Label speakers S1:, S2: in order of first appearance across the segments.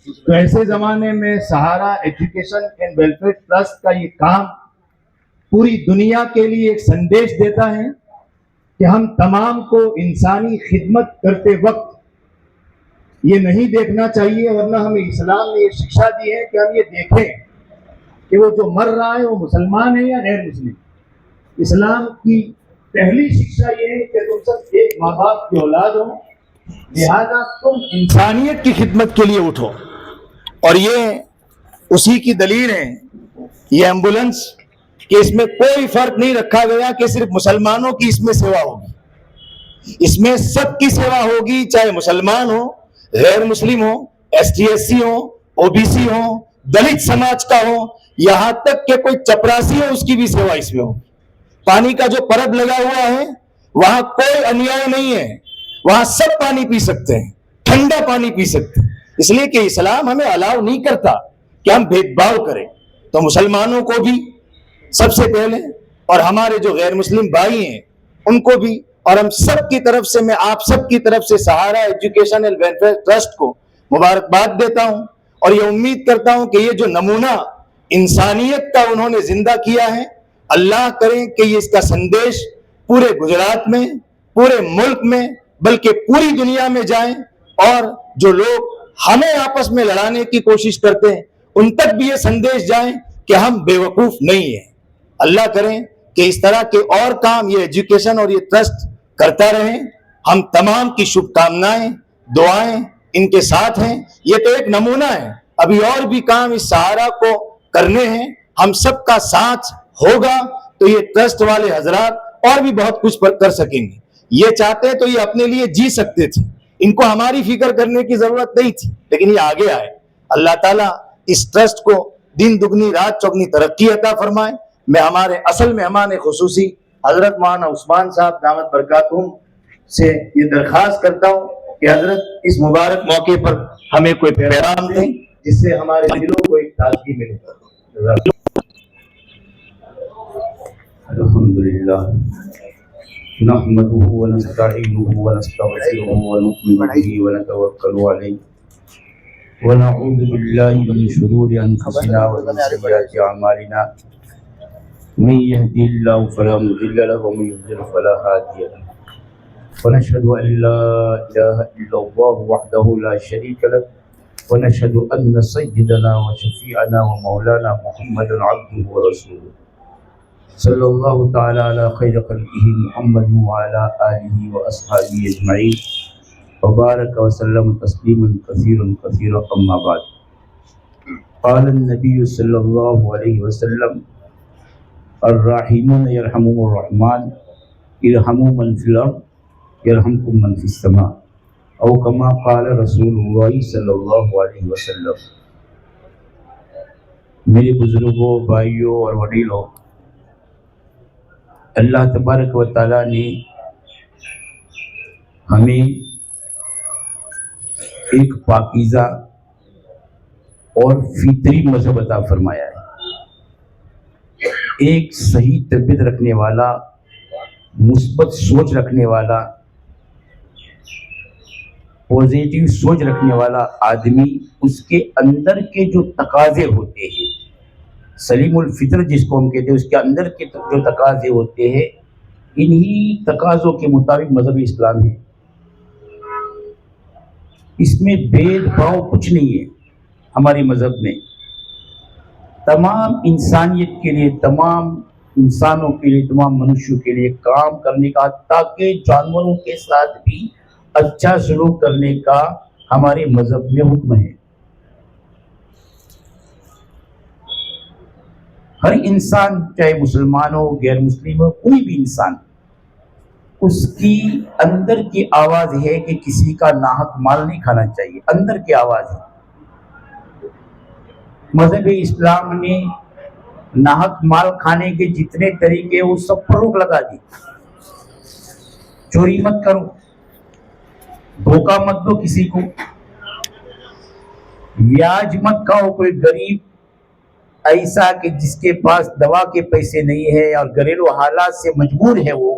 S1: تو ایسے زمانے میں سہارا ایجوکیشن اینڈ ویلفیئر ٹرسٹ کا یہ کام پوری دنیا کے لیے ایک سندیش دیتا ہے کہ ہم تمام کو انسانی خدمت کرتے وقت یہ نہیں دیکھنا چاہیے، ورنہ ہمیں اسلام نے یہ شکشا دی ہے کہ ہم یہ دیکھیں کہ وہ جو مر رہا ہے وہ مسلمان ہے یا غیر مسلم۔ اسلام کی پہلی شکشا یہ ہے کہ تم سب ایک ماں باپ کی اولاد ہو، لہذا تم انسانیت کی خدمت کے لیے اٹھو۔ اور یہ اسی کی دلیل ہے، یہ ایمبولینس، کہ اس میں کوئی فرق نہیں رکھا گیا کہ صرف مسلمانوں کی اس میں سیوا ہوگی، اس میں سب کی سیوا ہوگی، چاہے مسلمان ہو، غیر مسلم ہو، ایس ٹی ایس سی ہو، او بی سی ہو، دلت سماج کا ہو، یہاں تک کہ کوئی چپراسی ہو اس کی بھی سیوا اس میں ہو۔ پانی کا جو پرب لگا ہوا ہے وہاں کوئی انیائے نہیں ہے، وہاں سب پانی پی سکتے ہیں، ٹھنڈا پانی پی سکتے ہیں، اس لیے کہ اسلام ہمیں الاؤ نہیں کرتا کہ ہم بھید بھاؤ کریں۔ تو مسلمانوں کو بھی سب سے پہلے، اور ہمارے جو غیر مسلم بھائی ہیں ان کو بھی، اور ہم سب کی طرف سے، میں آپ سب کی طرف سے سہارا ایجوکیشن اینڈ ویلفیئر ٹرسٹ کو مبارکباد دیتا ہوں، اور یہ امید کرتا ہوں کہ یہ جو نمونہ انسانیت کا انہوں نے زندہ کیا ہے، اللہ کرے کہ یہ اس کا سندیش پورے گجرات میں، پورے ملک میں، بلکہ پوری دنیا میں جائیں، اور جو لوگ ہمیں آپس میں لڑانے کی کوشش کرتے ہیں ان تک بھی یہ سندیش جائیں کہ ہم بے وقوف نہیں ہیں۔ اللہ کریں کہ اس طرح کے اور کام یہ ایجوکیشن اور یہ ٹرسٹ کرتا رہیں۔ ہم تمام کی شبھ کامنائیں، دعائیں ان کے ساتھ ہیں۔ یہ تو ایک نمونہ ہے، ابھی اور بھی کام اس سہارا کو کرنے ہیں، ہم سب کا ساتھ ہوگا تو یہ ٹرسٹ والے حضرات اور بھی بہت کچھ کر سکیں گے۔ یہ چاہتے تو یہ اپنے لیے جی سکتے تھے، ان کو ہماری فکر کرنے کی ضرورت نہیں تھی، لیکن یہ آگے آئے۔ اللہ تعالیٰ اس ٹرسٹ کو دن دگنی رات چوگنی ترقی عطا فرمائے۔ میں ہمارے اصل مہمان خصوصی حضرت مولانا عثمان صاحب دامت برکاتہم سے یہ درخواست کرتا ہوں کہ حضرت اس مبارک موقع پر ہمیں کوئی پیغام دیں جس سے ہمارے دلوں کو ایک تازگی ملے۔
S2: الحمدللہ نحمده ونستعینه ونستغفره ونؤمن به ونتوکل علیہ ونعوذ باللہ من شرور انفسنا ومن سیئات اعمالنا من يهده الله فلا مضل له ومن يضلل فلا هادي له ونشهد ان لا اله الا الله وحده لا شريك له ونشهد ان سيدنا وشفيعنا ومولانا محمدا عبده ورسوله صلی اللہ تعالی علی خیر خلقہ محمد وعلی آلہ واصحابہ اجمعین وبارک وسلم تسلیما کثیرا کثیرا اما بعد۔ قال النبی صلی اللہ علیہ وسلم الراحمون یرحمهم الرحمن ارحموا من فی الارض یرحمکم من فی السماء او کما قال رسول اللہ صلی اللہ علیہ وسلم۔ میرے بزرگوں، بھائیوں اور وڈیروں، اللہ تبارک و تعالیٰ نے ہمیں ایک پاکیزہ اور فطری مذہب عطا فرمایا ہے، ایک صحیح تربیت رکھنے والا، مثبت سوچ رکھنے والا، پازیٹیو سوچ رکھنے والا آدمی، اس کے اندر کے جو تقاضے ہوتے ہیں، سلیم الفطر جس کو ہم کہتے ہیں، اس کے اندر کے جو تقاضے ہوتے ہیں، انہی تقاضوں کے مطابق مذہب اسلام ہے۔ اس میں بھید بھاؤ کچھ نہیں ہے۔ ہمارے مذہب میں تمام انسانیت کے لیے، تمام انسانوں کے لیے، تمام منشیوں کے لیے کام کرنے کا، تاکہ جانوروں کے ساتھ بھی اچھا سلوک کرنے کا ہمارے مذہب میں حکم ہے۔ ہر انسان، چاہے مسلمان ہو، غیر مسلم ہو، کوئی بھی انسان، اس کی اندر کی آواز ہے کہ کسی کا ناحق مال نہیں کھانا چاہیے، اندر کی آواز ہے۔ مذہب اسلام نے ناحق مال کھانے کے جتنے طریقے وہ سب پر روک لگا دی۔ چوری مت کرو، دھوکہ مت دو کسی کو، بیاج مت کھاؤ۔ کوئی غریب ایسا کہ جس کے پاس دوا کے پیسے نہیں ہے اور گھریلو حالات سے مجبور ہے، وہ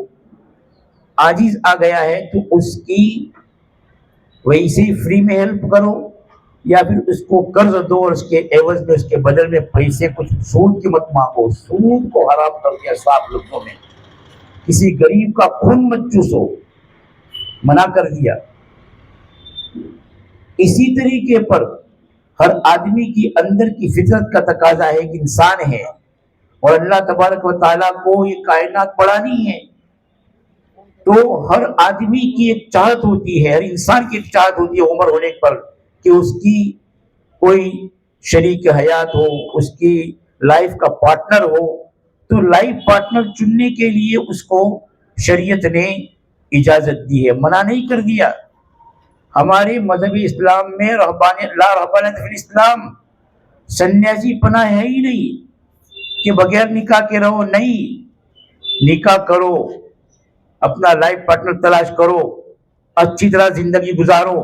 S2: عاجز آ گیا ہے، تو اس کی ویسے فری میں ہیلپ کرو، یا پھر اس کو قرض دو اور اس کے عوض میں اس کے بدل میں پیسے کچھ سود کی مت مانگو. سود کو حرام کر دیا صاف لفظوں میں. کسی غریب کا خون مت چوسو، منع کر دیا. اسی طریقے پر ہر آدمی کی اندر کی فطرت کا تقاضا ہے کہ انسان ہے اور اللہ تبارک و تعالیٰ کو یہ کائنات بڑھانی ہے، تو ہر آدمی کی ایک چاہت ہوتی ہے، ہر انسان کی ایک چاہت ہوتی ہے عمر ہونے پر کہ اس کی کوئی شریک حیات ہو، اس کی لائف کا پارٹنر ہو. تو لائف پارٹنر چننے کے لیے اس کو شریعت نے اجازت دی ہے، منع نہیں کر دیا. ہمارے مذہبی اسلام میں لا رہبانیت فی الاسلام، سنیاسی پناہ ہے ہی نہیں کہ بغیر نکاح کے رہو. نہیں، نکاح کرو، اپنا لائف پارٹنر تلاش کرو، اچھی طرح زندگی گزارو،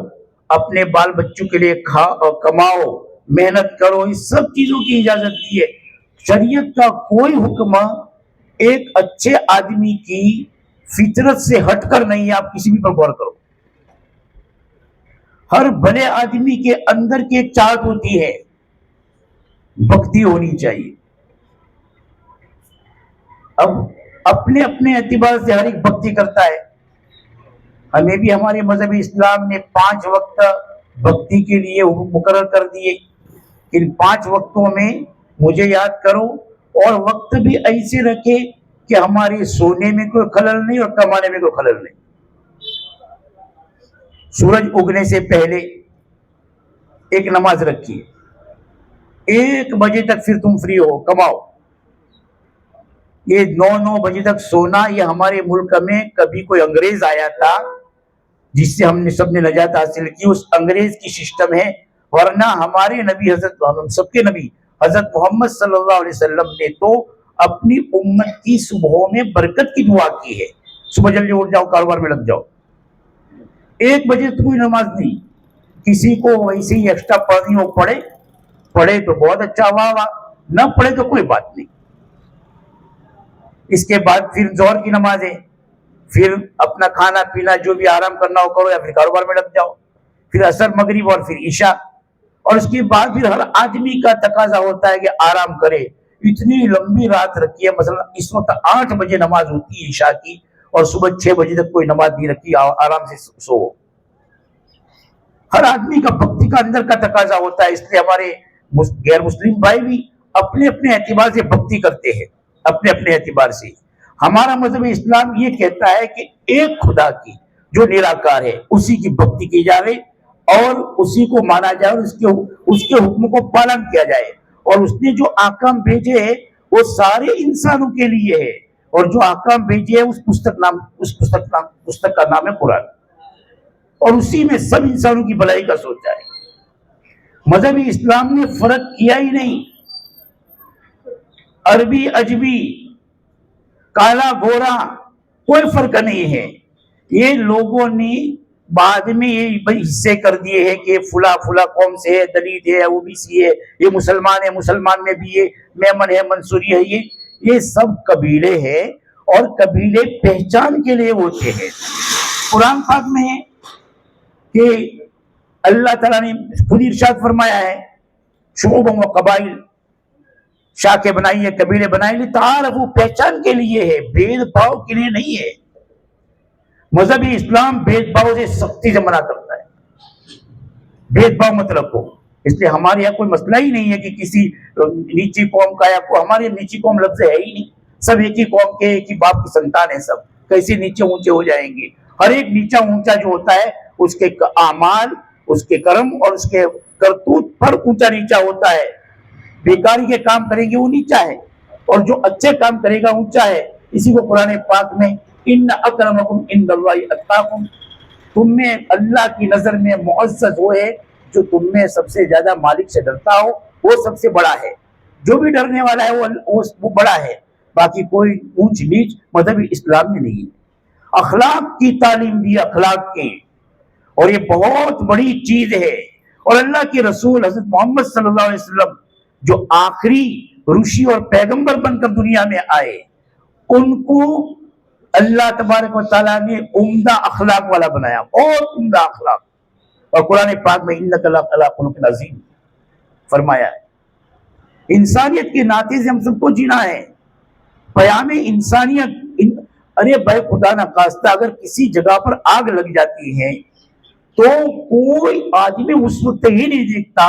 S2: اپنے بال بچوں کے لیے کماؤ، محنت کرو. اس سب چیزوں کی اجازت دی ہے. شریعت کا کوئی حکم ایک اچھے آدمی کی فطرت سے ہٹ کر نہیں ہے. آپ کسی بھی پر غور کرو، ہر بھلے آدمی کے اندر کی ایک چاہت ہوتی ہے، بھکتی ہونی چاہیے. اب اپنے اپنے اعتبار سے ہر ایک بھکتی کرتا ہے. ہمیں بھی ہمارے مذہبی اسلام نے 5 وقت بھکتی کے لیے مقرر کر دیے. ان 5 وقتوں میں مجھے یاد کرو، اور وقت بھی ایسے رکھے کہ ہمارے سونے میں کوئی خلل نہیں اور کمانے میں کوئی خلل نہیں. سورج اگنے سے پہلے ایک نماز رکھیے، 1 بجے تک پھر تم فری ہو، کماؤ. یہ 9 بجے تک سونا، یہ ہمارے ملک میں کبھی کوئی انگریز آیا تھا جس سے ہم نے سب نے نجات حاصل کی، اس انگریز کی سسٹم ہے. ورنہ ہمارے نبی ہم سب کے نبی حضرت محمد صلی اللہ علیہ وسلم نے تو اپنی امت کی صبحوں میں برکت کی دعا کی ہے. صبح جلدی اٹھ جاؤ، کاروبار میں لگ جاؤ. 1 بجے تو کوئی نماز نہیں. کسی کو ویسے ہی ایکسٹرا پڑھنی ہو پڑھے تو بہت اچھا، واہ، نہ پڑھے تو کوئی بات نہیں. اس کے بعد پھر ظہر کی نماز ہے، پھر اپنا کھانا پینا جو بھی آرام کرنا ہو کرو، یا پھر کاروبار میں لگ جاؤ. پھر عصر، مغرب اور پھر عشاء. اور اس کے بعد پھر ہر آدمی کا تقاضا ہوتا ہے کہ آرام کرے. اتنی لمبی رات رکھی ہے، مثلا اس وقت 8 بجے نماز ہوتی ہے عشاء کی، اور صبح 6 بجے تک کوئی نماز نہیں رکھی، آرام سے سو. ہر آدمی کا بھکتی کا اندر کا تقاضا ہوتا ہے. اس لیے ہمارے غیر مسلم بھائی بھی اپنے اپنے اعتبار سے بھکتی کرتے ہیں، اپنے اپنے اعتبار سے. ہمارا مذہب اسلام یہ کہتا ہے کہ ایک خدا کی جو نراکار ہے اسی کی بھکتی کی جائے اور اسی کو مانا جائے اور اس کے حکم کو پالن کیا جائے. اور اس نے جو احکام بھیجے ہیں وہ سارے انسانوں کے لیے ہے، اور جو احکام بھیجے ہیں اس پستک کا نام ہے قرآن، اور اسی میں سب انسانوں کی بھلائی کا سوچا ہے. مذہب اسلام نے فرق کیا ہی نہیں. عربی اجمی، کالا گورا، کوئی فرق نہیں ہے. یہ لوگوں نے بعد میں یہ حصے کر دیے ہیں کہ فلا قوم سے ہے، دلت ہے، اوبیسی ہے، یہ مسلمان ہے، مسلمان میں بھی یہ میمن ہے، منصوری ہے. یہ سب قبیلے ہیں، اور قبیلے پہچان کے لیے ہوتے ہیں. قرآن پاک میں ہے کہ اللہ تعالیٰ نے خود ارشاد فرمایا ہے، شعوب و قبائل، شاخیں بنائی ہے، قبیلے بنائی ہے، تعارفوا، پہچان کے لیے ہے، بھید بھاؤ کے لیے نہیں ہے. مذہبی اسلام بھید بھاؤ سے سختی سے منع کرتا ہے. بھید بھاؤ مت رکھو. اس لیے ہمارے یہاں کوئی مسئلہ ہی نہیں ہے کہ کسی نیچی قوم کا، یا ہمارے نیچی قوم لفظ ہے ہی نہیں. سب ایک ہی قوم کے، ایک ہی باپ کی سنتان ہے. سب کیسے نیچے اونچے ہو جائیں گے؟ ہر ایک نیچا اونچا جو ہوتا ہے اس کے اعمال، اس کے کرم اور اس کے کرتوت پر اونچا نیچا ہوتا ہے. بیکاری کے کام کریں گے وہ نیچا ہے، اور جو اچھے کام کرے گا اونچا ہے. اسی کو قرآن پاک میں ان اکرمکم عند اللہ اتقاکم، تم میں اللہ کی نظر میں معزز وہ ہے جو تم میں سب سے زیادہ مالک سے ڈرتا ہو، وہ سب سے بڑا ہے. جو بھی ڈرنے والا ہے وہ بڑا ہے. باقی کوئی اونچ نیچ مذہبی اسلام میں نہیں. اخلاق کی تعلیم دی، اخلاق کی، اور یہ بہت بڑی چیز ہے. اور اللہ کے رسول حضرت محمد صلی اللہ علیہ وسلم جو آخری رشی اور پیغمبر بن کر دنیا میں آئے، ان کو اللہ تبارک و تعالیٰ نے عمدہ اخلاق والا بنایا، اور عمدہ اخلاق. اور قرآن پاک میں انک لعلی خلق عظیم فرمایا ہے۔ انسانیت کے ناطے سے ہم سب کو جینا ہے، پیام انسانیت۔ ارے بھائی خدا نخواستہ اگر کسی جگہ پر آگ لگ جاتی ہے تو کوئی آدمی اس وقت ہی نہیں دیکھتا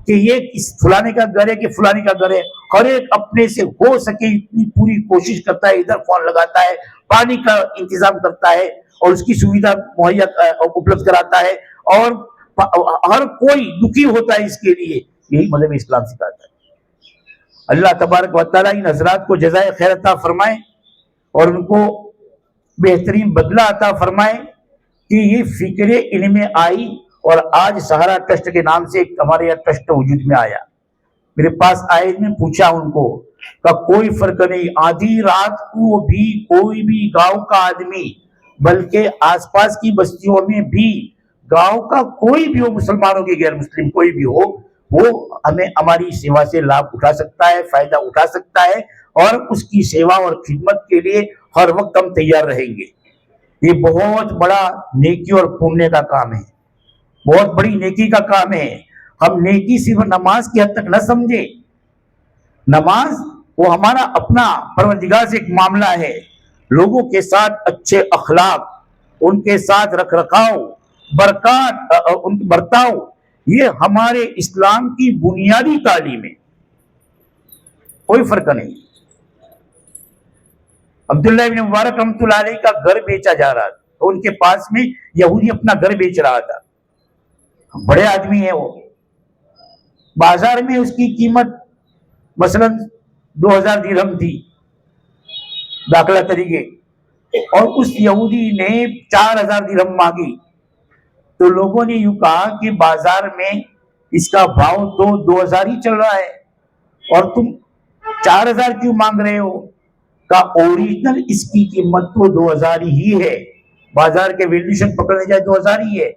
S2: کہ یہ کس فلانے کا گھر ہے کہ فلانے کا گھر ہے، ہر ایک اپنے سے ہو سکے اتنی پوری کوشش کرتا ہے، ادھر فون لگاتا ہے، پانی کا انتظام کرتا ہے اور اس کی سویدھا مہیا اپلبدھ کراتا ہے، اور ہر کوئی دکھی ہوتا ہے اس کے لیے۔ یہی مذہب اسلام سکھاتا ہے۔ اللہ تبارک و تعالیٰ ان حضرات کو جزائے خیر عطا فرمائے اور ان کو بہترین بدلہ عطا فرمائے کہ یہ فکر علم آئی اور آج سہارا ٹرسٹ کے نام سے ایک ہمارے یہاں ٹرسٹ وجود میں آیا۔ میرے پاس آئے، میں پوچھا ان کو کہ کوئی فرق نہیں، آدھی رات کو بھی کوئی بھی گاؤں کا آدمی بلکہ آس پاس کی بستیوں میں بھی گاؤں کا کوئی بھی ہو، مسلمانوں کی غیر مسلم کوئی بھی ہو، وہ ہمیں ہماری سیوا سے لابھ اٹھا سکتا ہے، فائدہ اٹھا سکتا ہے، اور اس کی سیوا اور خدمت کے لیے ہر وقت ہم تیار رہیں گے۔ یہ بہت بڑا نیکی اور پونے کا کام ہے، بہت بڑی نیکی کا کام ہے۔ ہم نیکی صرف نماز کی حد تک نہ سمجھے، نماز وہ ہمارا اپنا پروردگار سے ایک معاملہ ہے، لوگوں کے ساتھ اچھے اخلاق، ان کے ساتھ رکھ رکھاؤ، برکات، ان کی برتاؤ، یہ ہمارے اسلام کی بنیادی تعلیم ہے، کوئی فرق نہیں۔ عبداللہ ابن مبارک رحمۃ اللہ علیہ کا گھر بیچا جا رہا تھا، تو ان کے پاس میں یہودی اپنا گھر بیچ رہا تھا، بڑے آدمی ہیں وہ، بازار میں اس کی قیمت مثلا 2000 درہم تھی داخلہ طریقے، اور اس یہودی نے 4000 درہم مانگی، تو لوگوں نے یوں کہا کہ بازار میں اس کا بھاؤ تو 2000 ہی چل رہا ہے اور تم 4000 کیوں مانگ رہے ہو؟ کا اوریجنل اس کی قیمت تو 2000 ہی ہے، بازار کے ویلیوشن پکڑنے جائے 2000 ہی ہے،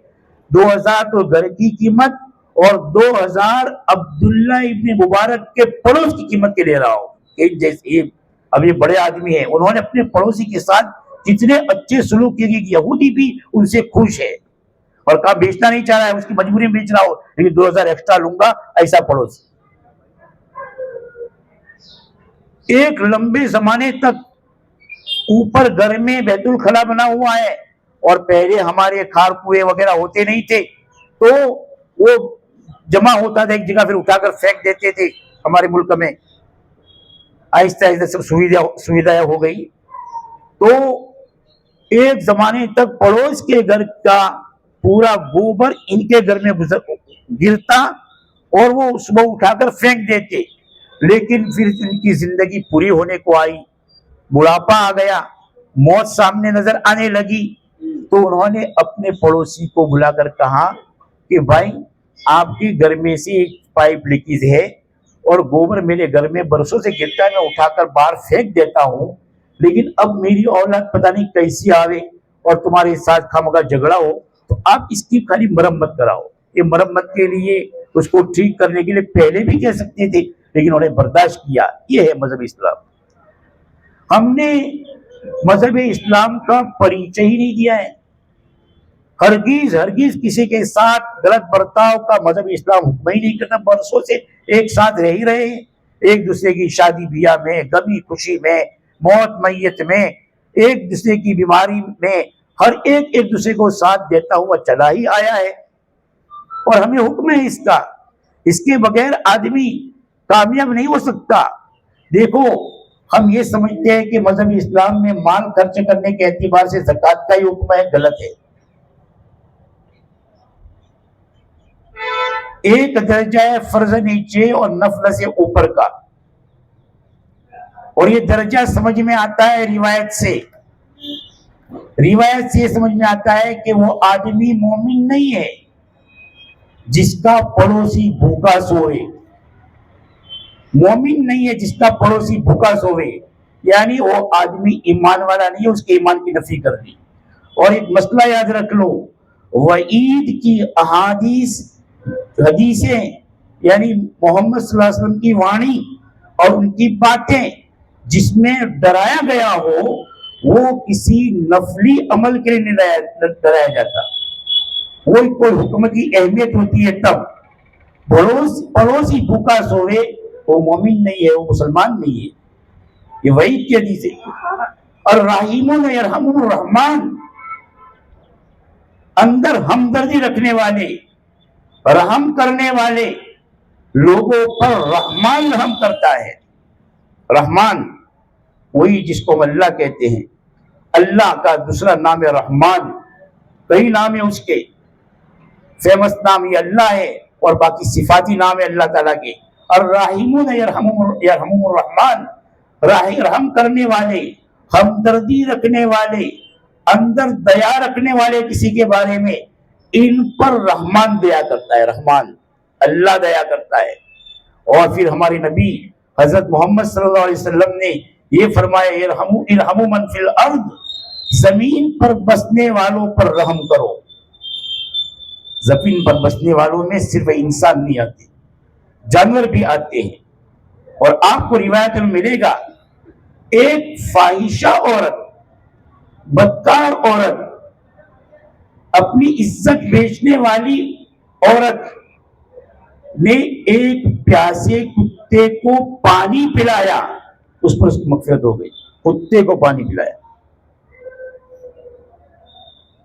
S2: 2000 تو گھر کی قیمت اور 2000 عبداللہ ابن مبارک کے پڑوس کی قیمت کے لے رہا ہوں۔ اب یہ بڑے آدمی ہیں، انہوں نے اپنے پڑوسی کے ساتھ جتنے اچھے سلوک کیے کہ یہودی بھی ان سے خوش ہے، اور کہا بیچنا نہیں چاہ رہا ہے، اس کی مجبوری میں بیچ رہا ہو، لیکن 2000 ایکسٹرا لوں گا، ایسا پڑوسی۔ ایک لمبے زمانے تک اوپر گھر میں بیت الخلا بنا ہوا ہے، اور پہلے ہمارے کھار کنویں وغیرہ ہوتے نہیں تھے، تو وہ جمع ہوتا تھا ایک جگہ، پھر اٹھا کر پھینک دیتے تھے۔ ہمارے ملک میں آہستہ آہستہ سب سویدھا ہو گئی، تو ایک زمانے تک پڑوس کے گھر کا پورا گوبر ان کے گھر میں گرتا اور وہ صبح اٹھا کر پھینک دیتے، لیکن پھر ان کی زندگی پوری ہونے کو آئی، بڑھاپا آ گیا، موت سامنے نظر آنے لگی، تو انہوں نے اپنے پڑوسی کو بلا کر کہا کہ بھائی آپ کے گھر میں سے ایک پائپ لیکیج ہے اور گوبر میرے گھر میں برسوں سے گرتا ہے، میں اٹھا کر باہر پھینک دیتا ہوں، لیکن اب میری اولاد پتہ نہیں کیسی آوے اور تمہارے ساتھ خامخواہ جھگڑا ہو، تو آپ اس کی خالی مرمت کراؤ۔ یہ مرمت کے لیے، اس کو ٹھیک کرنے کے لیے پہلے بھی کہہ سکتے تھے، لیکن انہوں نے برداشت کیا۔ یہ ہے مذہب اسلام۔ ہم نے مذہب اسلام کا پریچے ہی نہیں دیا ہے، ہرگز کسی کے ساتھ غلط برتاؤ کا مذہب اسلام حکم ہی نہیں کرتا۔ برسوں سے ایک ساتھ رہ ہی رہے ہیں، ایک دوسرے کی شادی بیاہ میں، غمی خوشی میں، موت میت میں، ایک دوسرے کی بیماری میں، ہر ایک دوسرے کو ساتھ دیتا ہوا چلا ہی آیا ہے، اور ہمیں حکم ہے اس کا، اس کے بغیر آدمی کامیاب نہیں ہو سکتا۔ دیکھو ہم یہ سمجھتے ہیں کہ مذہب اسلام میں مال خرچ کرنے کے اعتبار سے زکوٰۃ کا ہی حکم ہے، غلط ہے۔ ایک درجہ ہے فرض نیچے اور نفل سے اوپر کا، اور یہ درجہ سمجھ میں آتا ہے روایت سے یہ سمجھ میں آتا ہے کہ وہ آدمی مومن نہیں ہے جس کا پڑوسی بھوکا سوئے، مومن نہیں ہے جس کا پڑوسی بھوکا سوئے، یعنی وہ آدمی ایمان والا نہیں ہے، اس کے ایمان کی نفی کر دی۔ اور ایک مسئلہ یاد رکھ لو، وعید کی حدیثیں یعنی محمد صلی اللہ علیہ وسلم کی وانی اور ان کی باتیں جس میں ڈرایا گیا ہو، وہ کسی نفلی عمل کے لیے نہیں ڈرایا جاتا، وہ کوئی حکم کی اہمیت ہوتی ہے تب. پڑوسی بھوکا سوئے وہ مومن نہیں ہے، وہ مسلمان نہیں ہے. یہ وعید کی حدیث ہے. الرحیمون یرحمهم الرحمن، اندر ہمدردی رکھنے والے، رحم کرنے والے لوگوں پر رحمان رحم کرتا ہے. رحمان وہی جس کو ہم اللہ کہتے ہیں. اللہ کا دوسرا نام ہے رحمان. کئی نام ہے اس کے، فیمس نام یہ اللہ ہے اور باقی صفاتی نام ہے اللہ تعالیٰ کے. الرحیمون یرحمهم الرحمن، رحم کرنے والے، ہمدردی رکھنے والے، اندر دیا رکھنے والے کسی کے بارے میں، ان پر رحمان دیا کرتا ہے. رحمان اللہ دیا کرتا ہے. اور پھر ہمارے نبی حضرت محمد صلی اللہ علیہ وسلم نے یہ فرمایا ارحموا من فی الارض، زمین پر بسنے والوں پر رحم کرو. زمین پر بسنے والوں میں صرف انسان نہیں آتے، جانور بھی آتے ہیں. اور آپ کو روایت میں ملے گا ایک فاحشہ عورت، بدکار عورت، اپنی عزت بیچنے والی عورت نے ایک پیاسے کتے کو پانی پلایا، اس پر اس کی مغفرت ہو گئی. کتے کو پانی پلایا،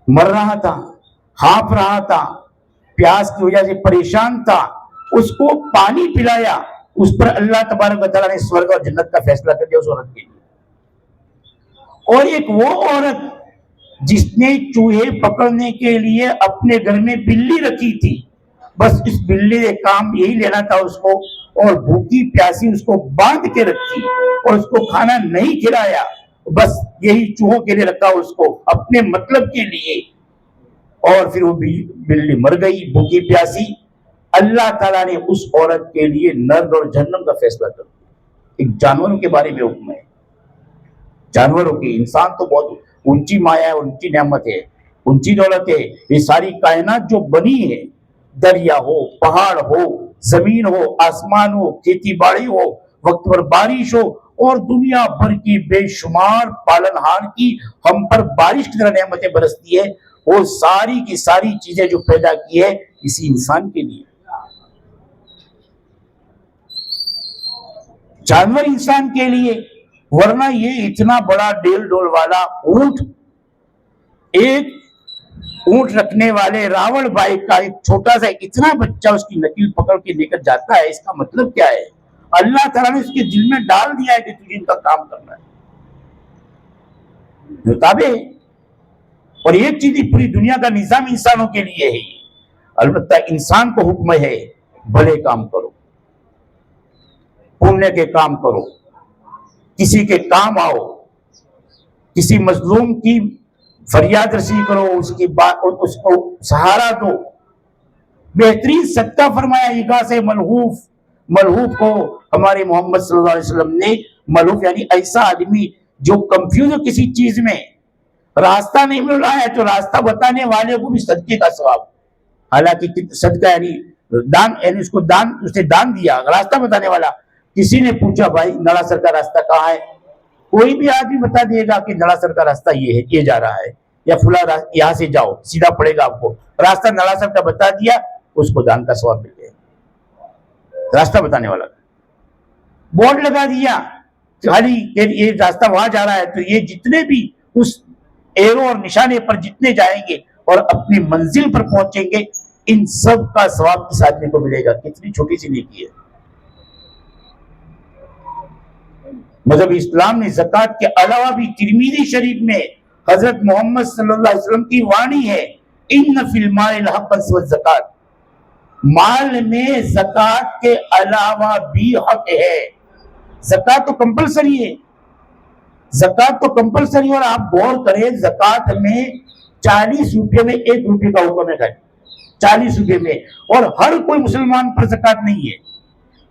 S2: مر رہا تھا، ہانپ رہا تھا، پیاس کی وجہ سے پریشان تھا، اس کو پانی پلایا، اس پر اللہ تبارک و تعالیٰ نے سورگ اور جنت کا فیصلہ کر دیا اس عورت کے لیے. اور ایک وہ عورت جس نے چوہے پکڑنے کے لیے اپنے گھر میں بلی رکھی تھی، بس اس بلی نے کام یہی لینا تھا اس کو، اور بھوکی پیاسی اس کو باندھ کے رکھی اور اس کو کھانا نہیں کھلایا، بس یہی چوہوں کے لیے رکھا اس کو اپنے مطلب کے لیے. اور پھر وہ بلی مر گئی بھوکی پیاسی. اللہ تعالیٰ نے اس عورت کے لیے نرک اور جہنم کا فیصلہ کر دیا. ایک جانوروں کے بارے میں حکم ہے، جانوروں کی. انسان تو بہت اونچی مایا ہے، اونچی نعمت ہے، اونچی دولت ہے. یہ ساری کائنات جو بنی ہے، دریا ہو، پہاڑ ہو، زمین ہو، آسمان ہو، کھیتی باڑی ہو، وقت پر بارش ہو، اور دنیا بھر کی بے شمار پالنہار کی ہم پر بارش کی طرح نعمتیں برستی ہے، وہ ساری کی ساری چیزیں جو پیدا کی ہے اسی انسان کے لیے. جانور انسان کے لیے. ورنہ یہ اتنا بڑا ڈیل ڈول والا اونٹ، ایک اونٹ رکھنے والے راوڑ بائی کا ایک چھوٹا سا اتنا بچہ اس کی نکل پکڑ کے لے کر جاتا ہے. اس کا مطلب کیا ہے؟ اللہ تعالیٰ نے اس کے دل میں ڈال دیا ہے کہ تجھے ان کا کام کرنا ہے، جو تابع ہے. اور ایک چیز پوری دنیا کا نظام انسانوں کے لیے ہے. البتہ انسان کو حکم ہے بھلے کام کرو، پونے کے کام کرو، کسی کے کام آؤ، کسی مظلوم کی فریاد رسی کرو، اس کی بات، اس کو سہارا دو. بہترین صدقہ فرمایا ایگا سے ملہوف. ملہوف کو ہمارے محمد صلی اللہ علیہ وسلم نے، ملہوف یعنی ایسا آدمی جو کنفیوز ہو کسی چیز میں، راستہ نہیں مل رہا ہے تو راستہ بتانے والے کو بھی صدقے کا ثواب. حالانکہ صدقہ یعنی دان، یعنی اس کو دان، اس نے دان دیا. راستہ بتانے والا، کسی نے پوچھا بھائی نڑاسر کا راستہ کہاں ہے، کوئی بھی آدمی بتا دے گا کہ نڑاسر کا راستہ یہ ہے، یہ جا رہا ہے، یا فلاں یہاں سے جاؤ سیدھا پڑے گا آپ کو. راستہ نڑاسر کا بتا دیا، اس کو دان کا ثواب مل گیا. راستہ بتانے والا بورڈ لگا دیا خالی یہ راستہ وہاں جا رہا ہے، تو یہ جتنے بھی اس ایرو اور نشانے پر جتنے جائیں گے اور اپنی منزل پر پہنچیں گے، ان سب کا ثواب اس آدمی کو ملے گا. کتنی چھوٹی سی نیکی ہے. مذہب اسلام نے زکوٰۃ کے علاوہ بھی ترمذی شریف میں حضرت محمد صلی اللہ علیہ وسلم کی وانی ہے، ان فی المال الحق سوى الزکوٰۃ. مال میں زکوٰۃ کے علاوہ بھی حق ہے. زکوٰۃ تو کمپلسری ہے، زکوٰۃ تو کمپلسری. اور آپ غور کریں، زکوٰۃ میں 40 روپے میں 1 روپے کا حکم ہے، 40 روپے میں. اور ہر کوئی مسلمان پر زکوٰۃ نہیں ہے.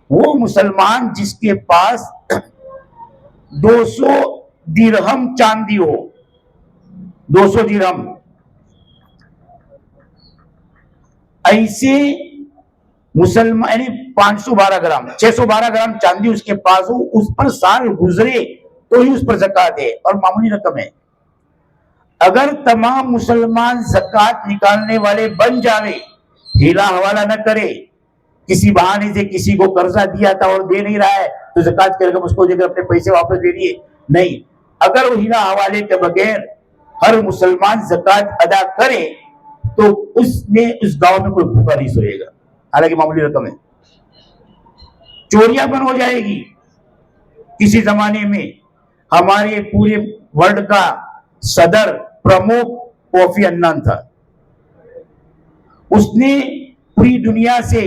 S2: وہ مسلمان جس کے پاس 200 درہم چاندی ہو، 200 درہم، ایسے مسلمان یعنی 512 گرام 612 گرام چاندی اس کے پاس ہو، اس پر سال گزرے تو ہی اس پر زکوٰۃ ہے، اور معمولی رقم ہے. اگر تمام مسلمان زکوٰۃ نکالنے والے بن جاوے، ہیلا حوالہ نہ کرے، کسی بہانے سے کسی کو قرضہ دیا تھا اور دے نہیں رہا ہے تو زکوٰۃ کی رقم اس کو دے کر اپنے پیسے واپس دے دیے، نہیں، اگر وہ ہیلا حوالے کے بغیر ہر مسلمان زکوٰۃ ادا کرے تو اس میں اس گاؤں میں کوئی بھوکا نہیں سوئے گا، حالانکہ معمولی رقم ہے۔ چوریاں بند ہو جائے گی۔ کسی زمانے میں ہمارے پورے ورلڈ کا صدر پرموخ کوفی عنان تھا، اس نے پوری دنیا سے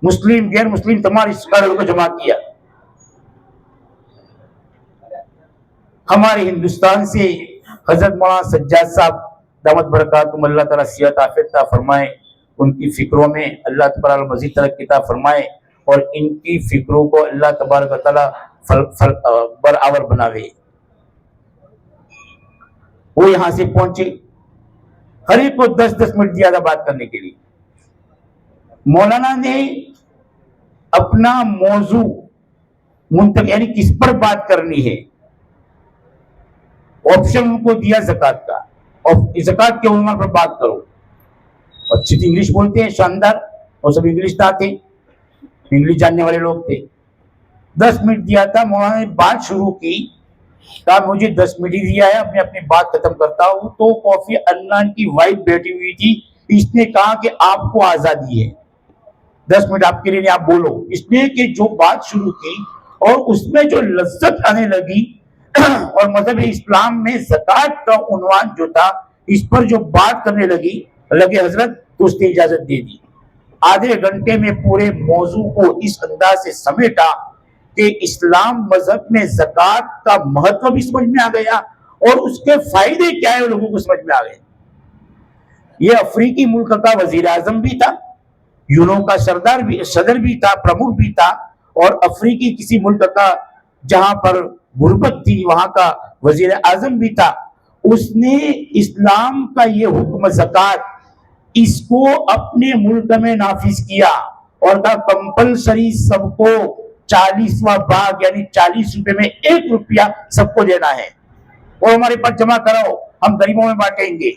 S2: مسلم غیر مسلم تمام اسکالر کو جمع کیا۔ ہمارے ہندوستان سے حضرت مولانا سجاد صاحب دامت برکاتہم اللہ تعالیٰ صحت عافیت عطا فرمائے، ان کی فکروں میں اللہ تبارک و مزید ترقی عطا فرمائے اور ان کی فکروں کو اللہ تبارک و تعالیٰ برآور بناوے۔ وہ یہاں سے پہنچے، ہر ایک کو 10 منٹ دیا تھا بات کرنے کے لیے۔ مولانا نے اپنا موضوع منتخب، یعنی کس پر بات کرنی ہے، آپشن ان کو دیا زکوٰۃ کا، اور زکوٰۃ کے عنوان پر بات کرو۔ اچھی انگلش بولتے ہیں، شاندار، اور سب انگلش تھے، انگلش جاننے والے لوگ تھے۔ 10 منٹ دیا تھا، مولانا نے بات شروع کی، کہا مجھے 10 منٹ ہی دیا ہے، میں اپنی بات ختم کرتا ہوں۔ تو کوفی عنان کی وائف بیٹھی ہوئی تھی، اس نے کہا کہ آپ کو آزادی ہے، 10 منٹ آپ کے لیے نہیں، آپ بولو۔ اس نے کہ جو بات شروع کی اور اس میں جو لذت آنے لگی اور مذہب اسلام میں زکوٰۃ کا عنوان جو تھا اس پر جو بات کرنے لگی حضرت، تو اس نے اجازت دے دی۔ آدھے گھنٹے میں پورے موضوع کو اس انداز سے سمیٹا کہ اسلام مذہب میں زکوٰۃ کا مہتو بھی سمجھ میں آ گیا اور اس کے فائدے کیا ہے لوگوں کو سمجھ میں آ گئے۔ یہ افریقی ملک کا وزیر اعظم بھی تھا، یونو کا صدر بھی تھا، پرمکھ بھی تھا، اور افریقی کسی ملک کا جہاں پر غربت تھی وہاں کا وزیر اعظم بھی تھا۔ اس نے اسلام کا یہ حکم زکوٰۃ اس کو اپنے ملک میں نافذ کیا اور کہا کمپلسری سب کو 40واں باغ یعنی 40 روپے میں 1 روپیہ سب کو دینا ہے اور ہمارے پاس جمع کراؤ، ہم غریبوں میں بانٹیں گے۔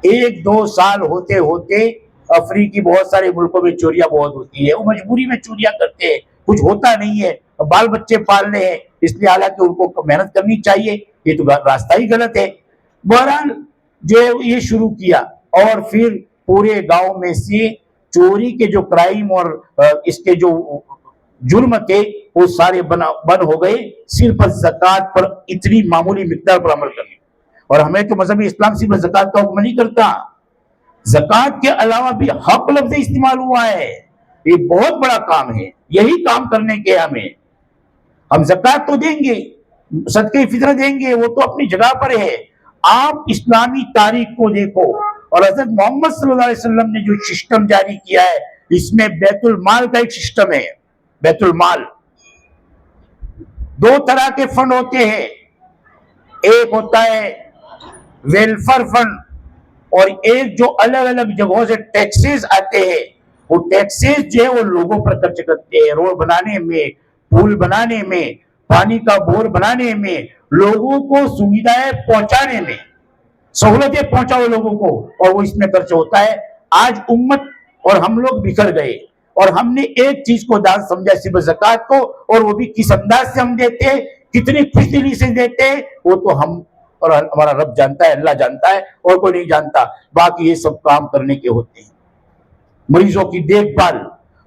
S2: 1-2 سال ہوتے ہوتے افریقی بہت سارے ملکوں میں چوریاں بہت ہوتی ہے، وہ مجبوری میں چوریاں کرتے ہیں، کچھ ہوتا نہیں ہے، بال بچے پالنے ہیں، اس لیے حالانکہ ان کو محنت کرنی چاہیے، یہ تو راستہ ہی غلط ہے۔ بہرحال جو یہ شروع کیا اور پھر پورے گاؤں میں سے چوری کے جو کرائم اور اس کے جو جرم تھے وہ سارے بند ہو گئے، صرف زکوٰۃ پر اتنی معمولی مقدار پر عمل کرنے۔ اور ہمیں تو مذہب اسلام صرف زکوٰۃ کا حکم نہیں کرتا، زکوٰۃ کے علاوہ بھی حق لفظ استعمال ہوا ہے، یہ بہت بڑا کام ہے، یہی کام کرنے کے ہمیں۔ ہم زکوٰۃ تو دیں گے، صدقہ فطر دیں گے، وہ تو اپنی جگہ پر ہے۔ آپ اسلامی تاریخ کو دیکھو اور حضرت محمد صلی اللہ علیہ وسلم نے جو سسٹم جاری کیا ہے اس میں بیت المال کا ایک سسٹم ہے۔ بیت المال 2 طرح کے فنڈ ہوتے ہیں، ایک ہوتا ہے ویلفیئر فنڈ اور ایک جو الگ الگ جگہوں سے ٹیکسز آتے ہیں، وہ ٹیکسز جو ہے وہ لوگوں پر خرچ کرتے ہیں، روڈ بنانے میں، پل بنانے میں، پانی کا بور بنانے میں، لوگوں کو سویدھائیں پہنچانے میں، سہولتیں پہنچاؤ لوگوں کو، اور وہ اس میں خرچ ہوتا ہے۔ آج امت اور ہم لوگ بکھر گئے اور ہم نے ایک چیز کو دان سمجھا، صرف زکوٰۃ کو، اور وہ بھی کس انداز سے ہم دیتے ہیں، کتنی خوش دلی سے دیتے ہیں، وہ تو ہم اور ہمارا رب جانتا ہے، اللہ جانتا ہے، اور کوئی نہیں جانتا۔ باقی یہ سب کام کرنے کے ہوتے ہیں، مریضوں کی دیکھ بھال۔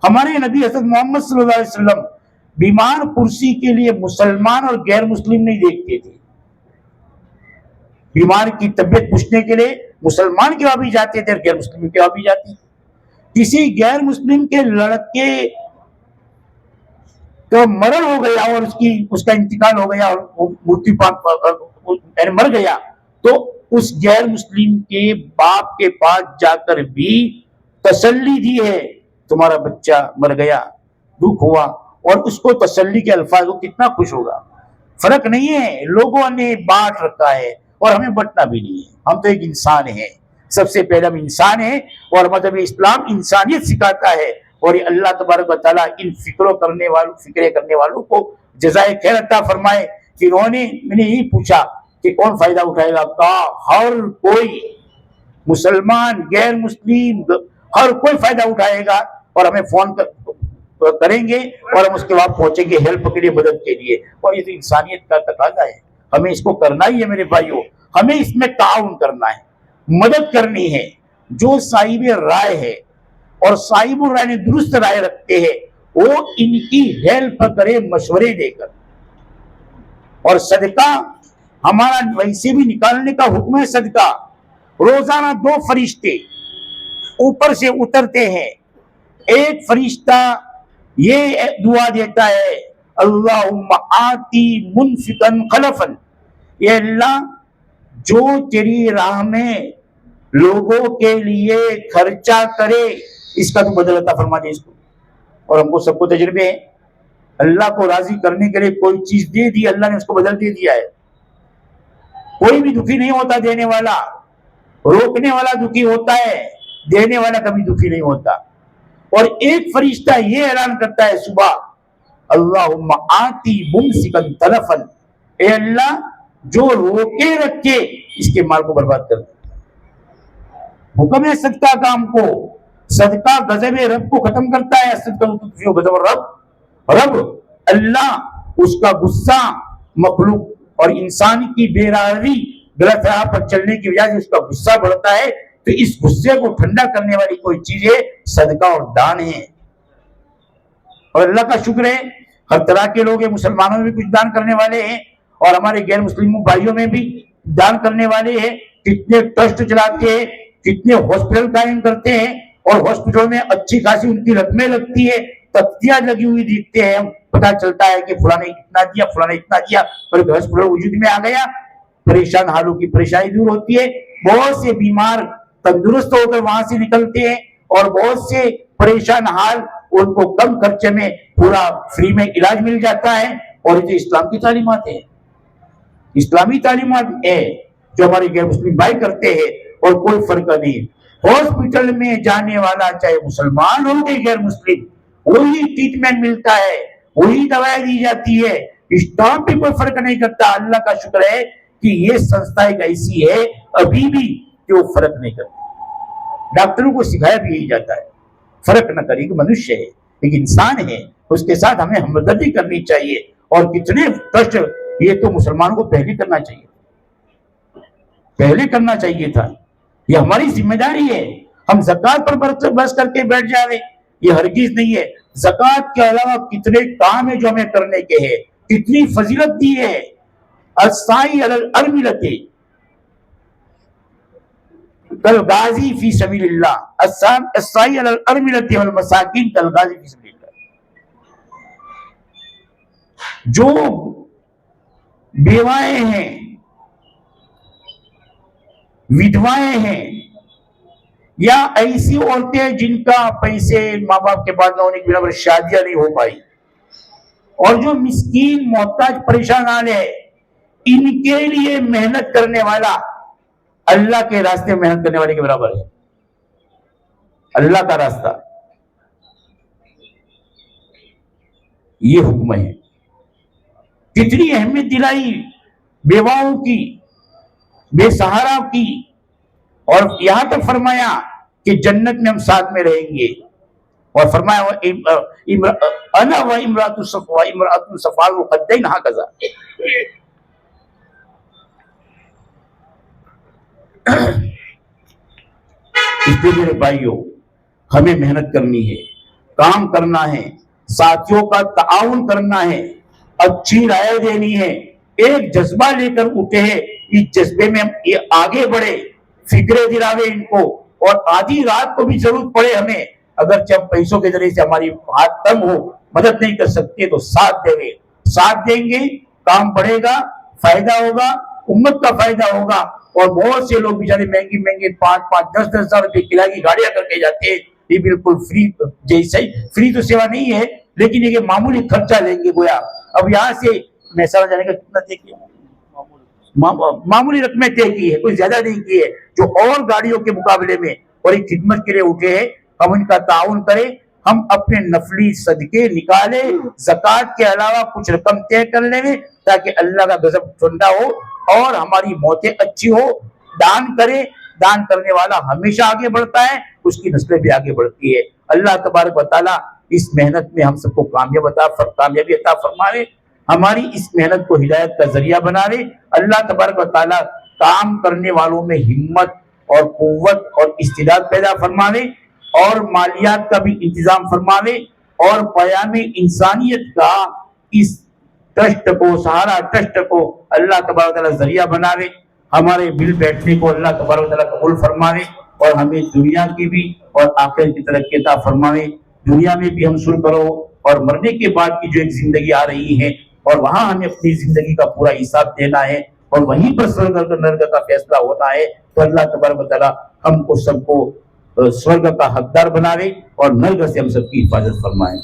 S2: ہمارے نبی حضرت محمد صلی اللہ علیہ وسلم بیمار پرسی کے لیے مسلمان اور غیر مسلم نہیں دیکھتے تھے، بیمار کی طبیعت پوچھنے کے لیے مسلمان کے وہاں بھی جاتے تھے اور غیر مسلم کے وہاں بھی جاتے تھے۔ کسی غیر مسلم کے لڑکے کا مرن ہو گیا اور اس کا انتقال ہو گیا اور وہ مر گیا، تو اس غیر مسلم کے باپ کے پاس جا کر بھی تسلی دی ہے، تمہارا بچہ مر گیا، دکھ ہوا، اور اس کو تسلی کے الفاظ، وہ کتنا خوش ہوگا۔ فرق نہیں ہے، لوگوں نے بانٹ رکھا ہے اور ہمیں بٹنا بھی نہیں ہے، ہم تو ایک انسان ہیں، سب سے پہلے ہم انسان ہیں، اور مذہب اسلام انسانیت سکھاتا ہے، اور یہ اللہ تبارک و تعالیٰ ان فکریں کرنے والوں کو جزائے خیر عطا فرمائے۔ پھر میں نے یہی پوچھا کہ کون فائدہ اٹھائے گا؟ کہا ہر کوئی، مسلمان غیر مسلم ہر کوئی فائدہ اٹھائے گا، اور ہمیں فون کریں گے اور ہم اس کے بعد پہنچیں گے ہیلپ کے لیے، مدد کے لیے. اور یہ تو انسانیت کا تقاضا ہے، ہمیں اس کو کرنا ہی ہے میرے بھائیوں. ہمیں اس میں تعاون کرنا ہے، مدد کرنی ہے. جو صاحب رائے ہے اور صاحب رائے نے درست رائے رکھتے ہیں وہ ان کی ہیلپ کرے مشورے دے کر. اور صدقہ ہمارا ویسے بھی نکالنے کا حکم ہے. صدقہ روزانہ 2 فرشتے اوپر سے اترتے ہیں. ایک فرشتہ یہ دعا دیتا ہے، اللہم آتی منفقا خلفا، یہ اللہ جو تیری راہ میں لوگوں کے لیے خرچہ کرے اس کا تو بدل عطا فرما دے اس کو. اور ہم کو سب کو تجربے ہیں، اللہ کو راضی کرنے کے لیے کوئی چیز دے دی، اللہ نے اس کو بدل دے دیا ہے. کوئی بھی دکھی نہیں ہوتا دینے والا، روکنے والا دکھی ہوتا ہے، دینے والا کبھی دکھی نہیں ہوتا. اور ایک فرشتہ یہ اعلان کرتا ہے صبح، اللہم آتی ممسکا تلفا، اے اللہ جو روکے رکھے اس کے مال کو برباد کر دے. حکم ہے صدقہ کا ہم کو. صدقہ غضب رب کو ختم کرتا ہے. صدقہ تطفئ غضب رب، رب اللہ اس کا غصہ مخلوق اور انسان کی بے راہی غلط راہ پر چلنے کی وجہ سے اس کا غصہ بڑھتا ہے. تو اس غصے کو ٹھنڈا کرنے والی کوئی چیز ہے صدقہ اور دان ہے. اور اللہ کا شکر ہے ہر طرح کے لوگ ہیں، مسلمانوں میں بھی کچھ دان کرنے والے ہیں اور ہمارے غیر مسلم بھائیوں میں بھی دان کرنے والے ہیں. کتنے ٹرسٹ چلاتے ہیں، کتنے ہاسپٹل قائم کرتے ہیں اور ہاسپٹل میں اچھی خاصی ان کی رقمیں لگتی ہے، تختیاں لگی ہوئی دیکھتے ہیں، پتا چلتا ہے کہ فلاں نے اتنا دیا، فلاں نے اتنا دیا، اور ہاسپٹل وجود میں آ گیا. پریشان حالوں کی پریشانی دور ہوتی ہے. بہت سے بیمار تندرست ہو کر وہاں سے نکلتے ہیں اور بہت سے پریشان حال ان کو کم خرچے میں پورا فری میں علاج مل جاتا ہے. اور یہ اسلام کی تعلیمات ہیں، اسلامی تعلیمات ہے جو ہمارے غیر مسلم بھائی کرتے ہیں اور کوئی فرق نہیں. ہاسپٹل میں جانے والا چاہے مسلمان ہو کہ غیر مسلم، وہی ٹریٹمنٹ ملتا ہے، وہی دوائیں دی جاتی ہے. اسلام پہ کوئی فرق نہیں کرتا. اللہ کا شکر ہے کہ یہ سنستھا ایک ایسی ہے ابھی بھی کہ وہ فرق نہیں کرتی. ڈاکٹروں کو سکھایا بھی یہی جاتا ہے فرق نہ کرے. ایک منشیہ ہے، ایک انسان ہے، اس کے ساتھ ہمیں ہمدردی کرنی چاہیے. اور کتنے کشٹ یہ تو مسلمانوں کو پہلے کرنا چاہیے، پہلے کرنا چاہیے تھا. یہ ہماری ذمہ داری ہے. ہم زکوٰۃ پر بس کر کے بیٹھ جائیں، یہ ہرگز نہیں ہے. زکوٰۃ کے علاوہ کتنے کام ہیں جو ہمیں کرنے کے ہیں، کتنی فضیلت دی ہے. السائی علی الارملۃ کالغازی فی سبیل اللہ، السائی علی الارملۃ والمساکین کالغازی فی سبیل اللہ. جو بیوائیں ہیں، ودوائیں ہیں، یا ایسی عورتیں جن کا پیسے ماں باپ کے پاس نہ ہونے کی بنا پر شادیاں نہیں ہو پائی، اور جو مسکین محتاج پریشان حال ہے، ان کے لیے محنت کرنے والا اللہ کے راستے میں محنت کرنے والے کے برابر ہے. اللہ کا راستہ یہ حکم ہے. کتنی اہمیت دلائی بیواؤں کی، بے سہارا کی، اور یہاں تک فرمایا کہ جنت میں ہم ساتھ میں رہیں گے. اور فرمایا انا و امرأۃ صفوہ امرأۃ صفاء الخدین ہکذا. اس لیے میرے بھائیوں ہمیں محنت کرنی ہے، کام کرنا ہے، ساتھیوں کا تعاون کرنا ہے، اچھی رائے دینی ہے. ایک جذبہ لے کر اٹھے، اس جذبے میں یہ آگے بڑھے، فکرے دلاوے ان کو. اور آدھی رات کو بھی ضرورت پڑے ہمیں، اگرچہ ہم پیسوں کے ذریعے سے ہماری ہاتھ تنگ ہو، مدد نہیں کر سکتے، تو ساتھ دیں گے، کام بڑھے گا، فائدہ ہوگا، امت کا فائدہ ہوگا. اور بہت سے لوگ بیچارے مہنگی 5-5 10 ہزار روپے کرایہ کی گاڑیاں کر کے جاتے ہیں. یہ بالکل فری جیسا ہی، فری تو سیوا نہیں ہے لیکن یہ معمولی خرچہ لیں گے گویا. اب یہاں سے محسانہ جانے کا کتنا طے کیا؟ معمولی رقمیں طے کی ہے، کوئی زیادہ نہیں کی ہے، جو اور گاڑیوں کے مقابلے میں. اور ایک خدمت کے لیے اٹھے ہیں، ہم ان کا تعاون کریں. ہم اپنے نفلی صدقے نکالیں، زکوٰۃ کے علاوہ کچھ رقم طے کر لیں تاکہ اللہ کا غضب ٹھنڈا ہو. اور ہماری موتیں اچھی ہو. دان کرے, دان کرنے والا ہمیشہ آگے بڑھتا ہے, اس کی نسلیں بھی آگے بڑھتی ہے. اللہ تبارک و تعالیٰ اس محنت میں ہم سب کو کامیابی عطا فرمائے, ہماری اس محنت کو ہدایت کا ذریعہ بنائے. اللہ تبارک و تعالیٰ کام کرنے والوں میں ہمت اور قوت اور استعداد پیدا فرماوے, اور مالیات کا بھی انتظام فرماوے, اور پیام انسانیت کا اس ٹرسٹ کو, سہارا ٹرسٹ کو اللہ تبارک و تعالیٰ ذریعہ بناوے. ہمارے مل بیٹھنے کو اللہ تبارک و تعالیٰ قبول فرماوے, اور ہمیں دنیا کی بھی اور آخرت کی ترقی عطا فرماوے. دنیا میں بھی ہم سن کرو, اور مرنے کے بعد کی جو ایک زندگی آ رہی ہے, اور وہاں ہمیں اپنی زندگی کا پورا حساب دینا ہے, اور وہیں پر سورگ اور نرگ کا فیصلہ ہونا ہے. تو اللہ تبارک و تعالیٰ ہم کو سب کو سورگ کا حقدار بناوے, اور نرگ سے ہم سب کی حفاظت فرمائے.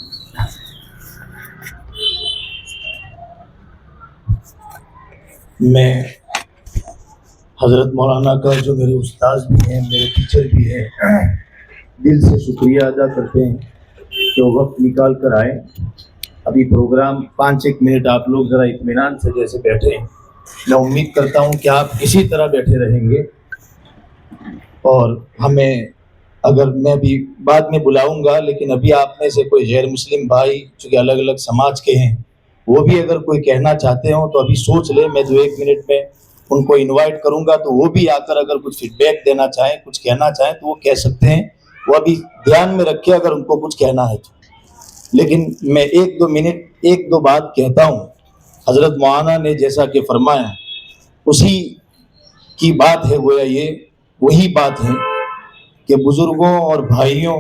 S3: میں حضرت مولانا کا, جو میرے استاذ بھی ہیں, میرے ٹیچر بھی ہیں, دل سے شکریہ ادا کرتے ہیں کہ وہ وقت نکال کر آئے. ابھی پروگرام 5-1 منٹ آپ لوگ ذرا اطمینان سے جیسے بیٹھے ہیں, میں امید کرتا ہوں کہ آپ اسی طرح بیٹھے رہیں گے. اور ہمیں, اگر میں بھی بعد میں بلاؤں گا, لیکن ابھی آپ میں سے کوئی غیر مسلم بھائی چونکہ الگ الگ سماج کے ہیں, وہ بھی اگر کوئی کہنا چاہتے ہوں تو ابھی سوچ لیں. میں 2-1 منٹ میں ان کو انوائٹ کروں گا, تو وہ بھی آ کر اگر کچھ فیڈ بیک دینا چاہیں, کچھ کہنا چاہیں تو وہ کہہ سکتے ہیں. وہ ابھی دھیان میں رکھے اگر ان کو کچھ کہنا ہے تو. لیکن میں 1-2 منٹ 1-2 بات کہتا ہوں. حضرت مولانا نے جیسا کہ فرمایا اسی کی بات ہے, گویا یہ وہی بات ہے کہ بزرگوں اور بھائیوں,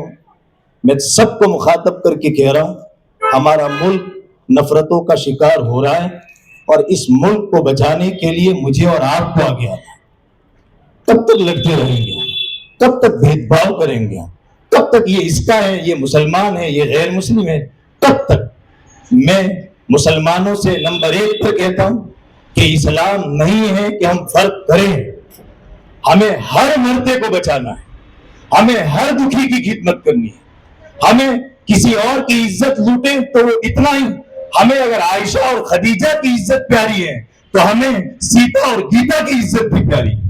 S3: میں سب کو مخاطب کر کے کہہ رہا ہوں, ہمارا ملک نفرتوں کا شکار ہو رہا ہے, اور اس ملک کو بچانے کے لیے مجھے اور آپ کو آگے آنا ہے. کب تک لڑتے رہیں گے, کب تک بھید بھاؤ کریں گے, کب تک یہ اس کا ہے, یہ مسلمان ہے, یہ غیر مسلم ہے, کب تک؟ میں مسلمانوں سے نمبر 1 پر کہتا ہوں کہ اسلام نہیں ہے کہ ہم فرق کریں. ہمیں ہر مردے کو بچانا ہے, ہمیں ہر دکھی کی خدمت کرنی ہے. ہمیں کسی اور کی عزت لوٹے تو وہ اتنا ہی, ہمیں اگر عائشہ اور خدیجہ کی عزت پیاری ہے تو ہمیں سیتا اور گیتا کی عزت بھی پیاری ہے.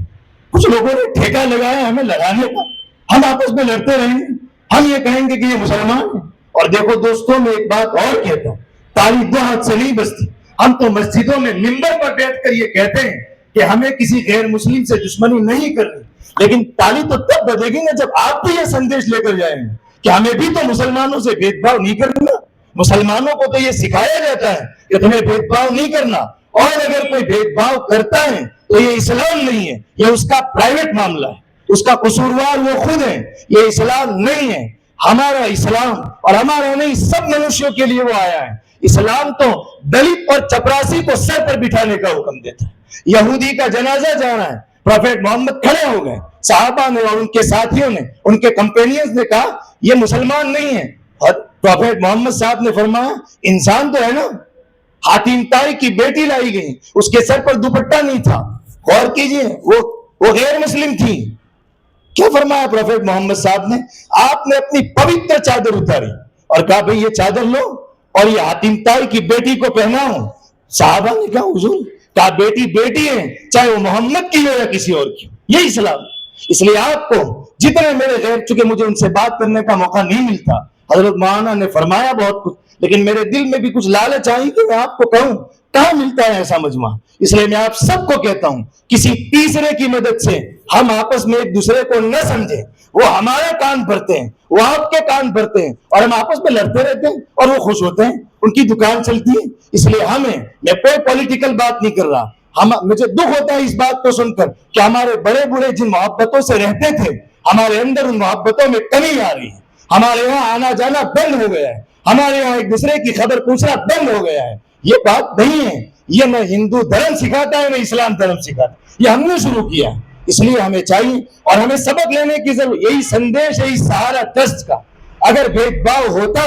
S3: کچھ لوگوں نے ٹھیکہ لگایا ہمیں لگانے کا, ہم آپس میں لڑتے رہیں گے, ہم یہ کہیں گے کہ یہ مسلمان ہے. اور دیکھو دوستوں, میں ایک بات اور کہتا ہوں, تالی 2 ہاتھ سے نہیں بستی. ہم تو مسجدوں میں منبر پر بیٹھ کر یہ کہتے ہیں کہ ہمیں کسی غیر مسلم سے دشمنی نہیں کرنی, لیکن تالی تو تب بجے گی نا جب آپ بھی یہ سندیش لے کر جائیں گے کہ ہمیں بھی تو مسلمانوں سے بھید بھاؤ نہیں کرنا. مسلمانوں کو تو یہ سکھایا جاتا ہے کہ تمہیں بھید بھاؤ نہیں کرنا, اور اگر کوئی بھید بھاؤ کرتا ہے تو یہ اسلام نہیں ہے, یہ اس کا پرائیویٹ معاملہ ہے, اس کا قصوروار وہ خود ہے, یہ اسلام نہیں ہے. ہمارا اسلام, اور ہمارا نہیں, سب منشیوں کے لیے وہ آیا ہے. اسلام تو دلت اور چپراسی کو سر پر بٹھانے کا حکم دیتا ہے. یہودی کا جنازہ جانا ہے, پروفیٹ محمد کھڑے ہو گئے, صحابہ نے اور ان کے ساتھیوں نے, ان کے کمپینینز نے کہا یہ مسلمان نہیں ہے. اور پروفیٹ محمد صاحب نے فرمایا انسان تو ہے نا. حاتم طائی کی بیٹی لائی گئی, اس کے سر پر دوپٹہ نہیں تھا, غور کیجئے, وہ غیر مسلم تھی. کیا فرمایا پروفیٹ محمد صاحب نے؟ آپ نے اپنی پوتر چادر اتاری اور کہا بھئی یہ چادر لو اور یہ حاتم طائی کی بیٹی کو پہناؤ. صحابہ نے کہا حضور, کہا بیٹی بیٹی ہے, چاہے وہ محمد کی ہو یا کسی اور کی. یہ اسلام. اس لیے آپ کو جتنے میرے غیر, چونکہ مجھے ان سے بات کرنے کا موقع نہیں ملتا, حضرت مولانا نے فرمایا بہت کچھ, لیکن میرے دل میں بھی کچھ لالچ آئی کہ میں آپ کو کہوں کہاں ملتا ہے ایسا مجمع. اس لیے میں آپ سب کو کہتا ہوں کسی تیسرے کی مدد سے ہم آپس میں ایک دوسرے کو نہ سمجھیں. وہ ہمارے کان بھرتے ہیں, وہ آپ کے کان بھرتے ہیں, اور ہم آپس میں لڑتے رہتے ہیں اور وہ خوش ہوتے ہیں, ان کی دکان چلتی ہے. اس لیے میں کوئی پولیٹیکل بات نہیں کر رہا, مجھے دکھ ہوتا ہے اس بات کو سن کر کہ ہمارے بڑے بوڑھے جن محبتوں سے رہتے تھے, ہمارے اندر ان محبتوں میں کمی آ رہی ہے. ہمارے یہاں آنا جانا بند ہو گیا ہے, ہمارے یہاں ایک دوسرے کی خبر پوچھنا بند ہو گیا ہے. یہ بات نہیں ہے, یہ نہ ہندو دھرم سکھاتا ہے نہ اسلام دھرم سکھاتا ہے, یہ ہم نے شروع کیا. اس لیے ہمیں چاہیے اور ہمیں سبق لینے کی ضرورت. یہی سندیش ہے اس سہارا ٹرسٹ کا. اگر بھید بھاؤ ہوتا,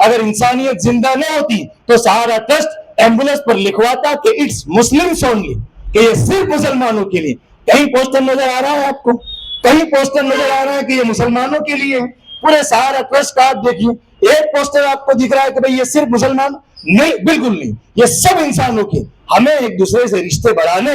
S3: اگر انسانیت زندہ نہ ہوتی تو سہارا ٹرسٹ ایمبولینس پر لکھواتا کہ اٹس مسلمس اونلی, کہ یہ صرف مسلمانوں کے لیے. کہیں پوسٹر نظر آ رہا ہے آپ کو, کہیں پوسٹر نظر آ رہا ہے کہ یہ مسلمانوں کے لیے ہے؟ پورے سہارا ٹرسٹ کا آپ دیکھیے, ایک پوسٹر آپ کو دکھ رہا ہے کہ بھئی یہ صرف مسلمان؟ نہیں, بالکل نہیں, یہ سب انسانوں کے. ہمیں ایک دوسرے سے رشتے بڑھانے,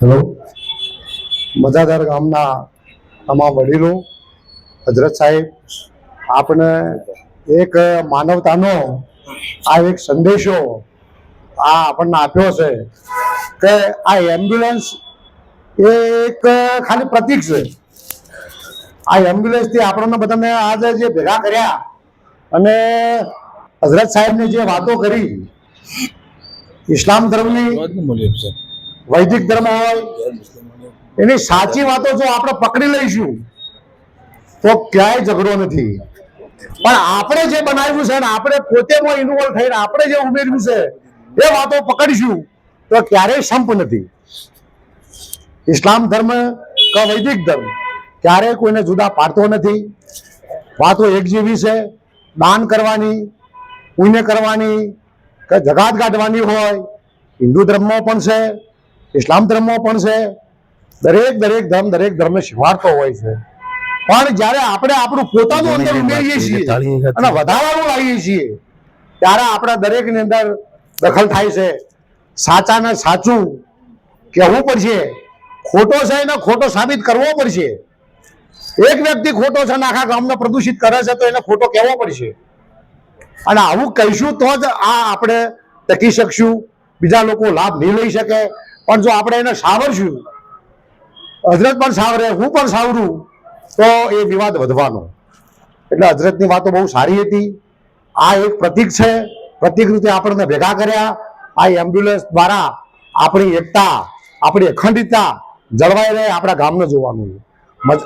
S4: હેલો, મજાદાર ગામના તમામ વડીલો, હજરત સાહેબ, આપને એક માનવતાનો આ એક સંદેશો આ આપણને આપ્યો છે કે આ એમ્બ્યુલન્સ એ એક ખાલી પ્રતીક છે। આ એમ્બ્યુલન્સથી આપણને બધાને આજે જે ભેગા કર્યા અને હજરત સાહેબને જે વાતો કરી, ઇસ્લામ ધર્મની, વૈદિક ધર્મ હોય એની સાચી વાતો જો આપણે પકડી લઈશું તો ક્યાંય ઝઘડો નથી। પણ આપણે જે બનાવ્યું છે ને આપણે પોતે ઇન્વોલ્વ થઈને આપણે જે ઉમેર્યું છે એ વાતો પકડીશું તો ક્યારેય સંપ નથી। ઇસ્લામ ધર્મ કે વૈદિક ધર્મ ક્યારેય કોઈને જુદા પાડતો નથી, વાતો એક જેવી છે। દાન કરવાની, પુણ્ય કરવાની કે જગાત કાઢવાની હોય, હિન્દુ ધર્મમાં પણ છે, ઇસ્લામ ધર્મમાં પણ છે। દરેક ધર્મને શીખવાડતો હોય છે। પણ જ્યારે આપણે આપણું પોતાનું અંદર ઉમેરીએ છીએ અને વધારાનું લાવીએ છીએ ત્યારે આપણા દરેકની અંદર દખલ થાય છે। સાચાને સાચું કહેવું પડશે, ખોટો છે એને ખોટો સાબિત કરવો પડશે। એક વ્યક્તિ ખોટો છે અને આખા ગામને પ્રદૂષિત કરે છે તો એને ખોટો કહેવો પડશે અને આવું કહીશું તો જ આ આપણે ટકી શકશું, બીજા લોકો લાભ નહીં લઈ શકે। પણ જો આપણે એને સાવરશું, હજરત પણ સાવરે, હું પણ સાવરું, તો એ વિવાદ વધવાનો। એટલે હજરતની વાતો બહુ સારી હતી। આ એક પ્રતીક છે, પ્રતીક રીતે આપણને ભેગા કર્યા। આ એમ્બ્યુલન્સ દ્વારા આપણી એકતા, આપણી અખંડિતતા જળવાઈ રહે, આપણા ગામને જોવાનું છે।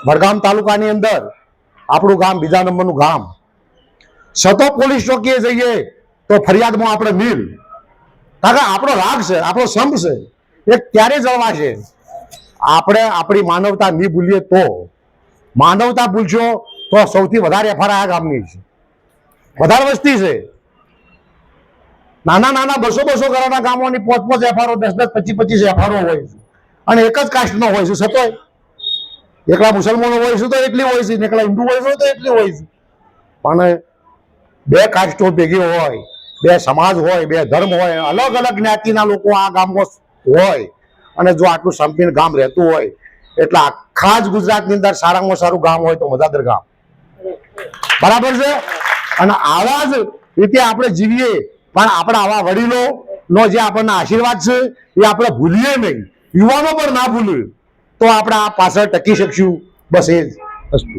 S4: વડગામ તાલુકાની અંદર આપણું ગામ બીજા નંબરનું ગામ, સતો પોલીસ ચોકીએ જઈએ તો ફરિયાદમાં આપણે મિલ, કારણ કે આપણો રાગ છે, આપણો સંપ છે, એ ક્યારે જળવાશે? આપણે આપણી માનવતા નહીં ભૂલીએ તો। માનવતા ભૂલશો તો સૌથી વધારે એફઆર આ ગામની છે, વધારે વસ્તી છે। નાના નાના 200 ઘરોના ગામોની 5 એફઆરઓ, 10 25 એફઆરઓ હોય છે અને એક જ કાસ્ટનો હોય છે। છતોય એકલા મુસલમાનો હોય છે તો એટલી હોય છે, એકલા હિન્દુ હોય છે તો એટલી હોય છે। પણ 2 કાસ્ટો ભેગી હોય, 2 સમાજ હોય, 2 ધર્મ હોય, અલગ અલગ જ્ઞાતિના લોકો આ ગામમાં હોય અને જો આટલું સંપીને ગામ રહેતું હોય એટલે આખા જ ગુજરાતની અંદર સારામાં સારું ગામ હોય તો મજાદર ગામ, બરાબર છે। અને આવા જ રીતે આપણે જીવીએ, પણ આપણા આવા વડીલોનો જે આપણને આશીર્વાદ છે એ આપણે ભૂલીએ નહીં, યુવાનો પણ ના ભૂલીએ તો આપણે આ પાછળ ટકી શકશું। બસ એ જ વસ્તુ।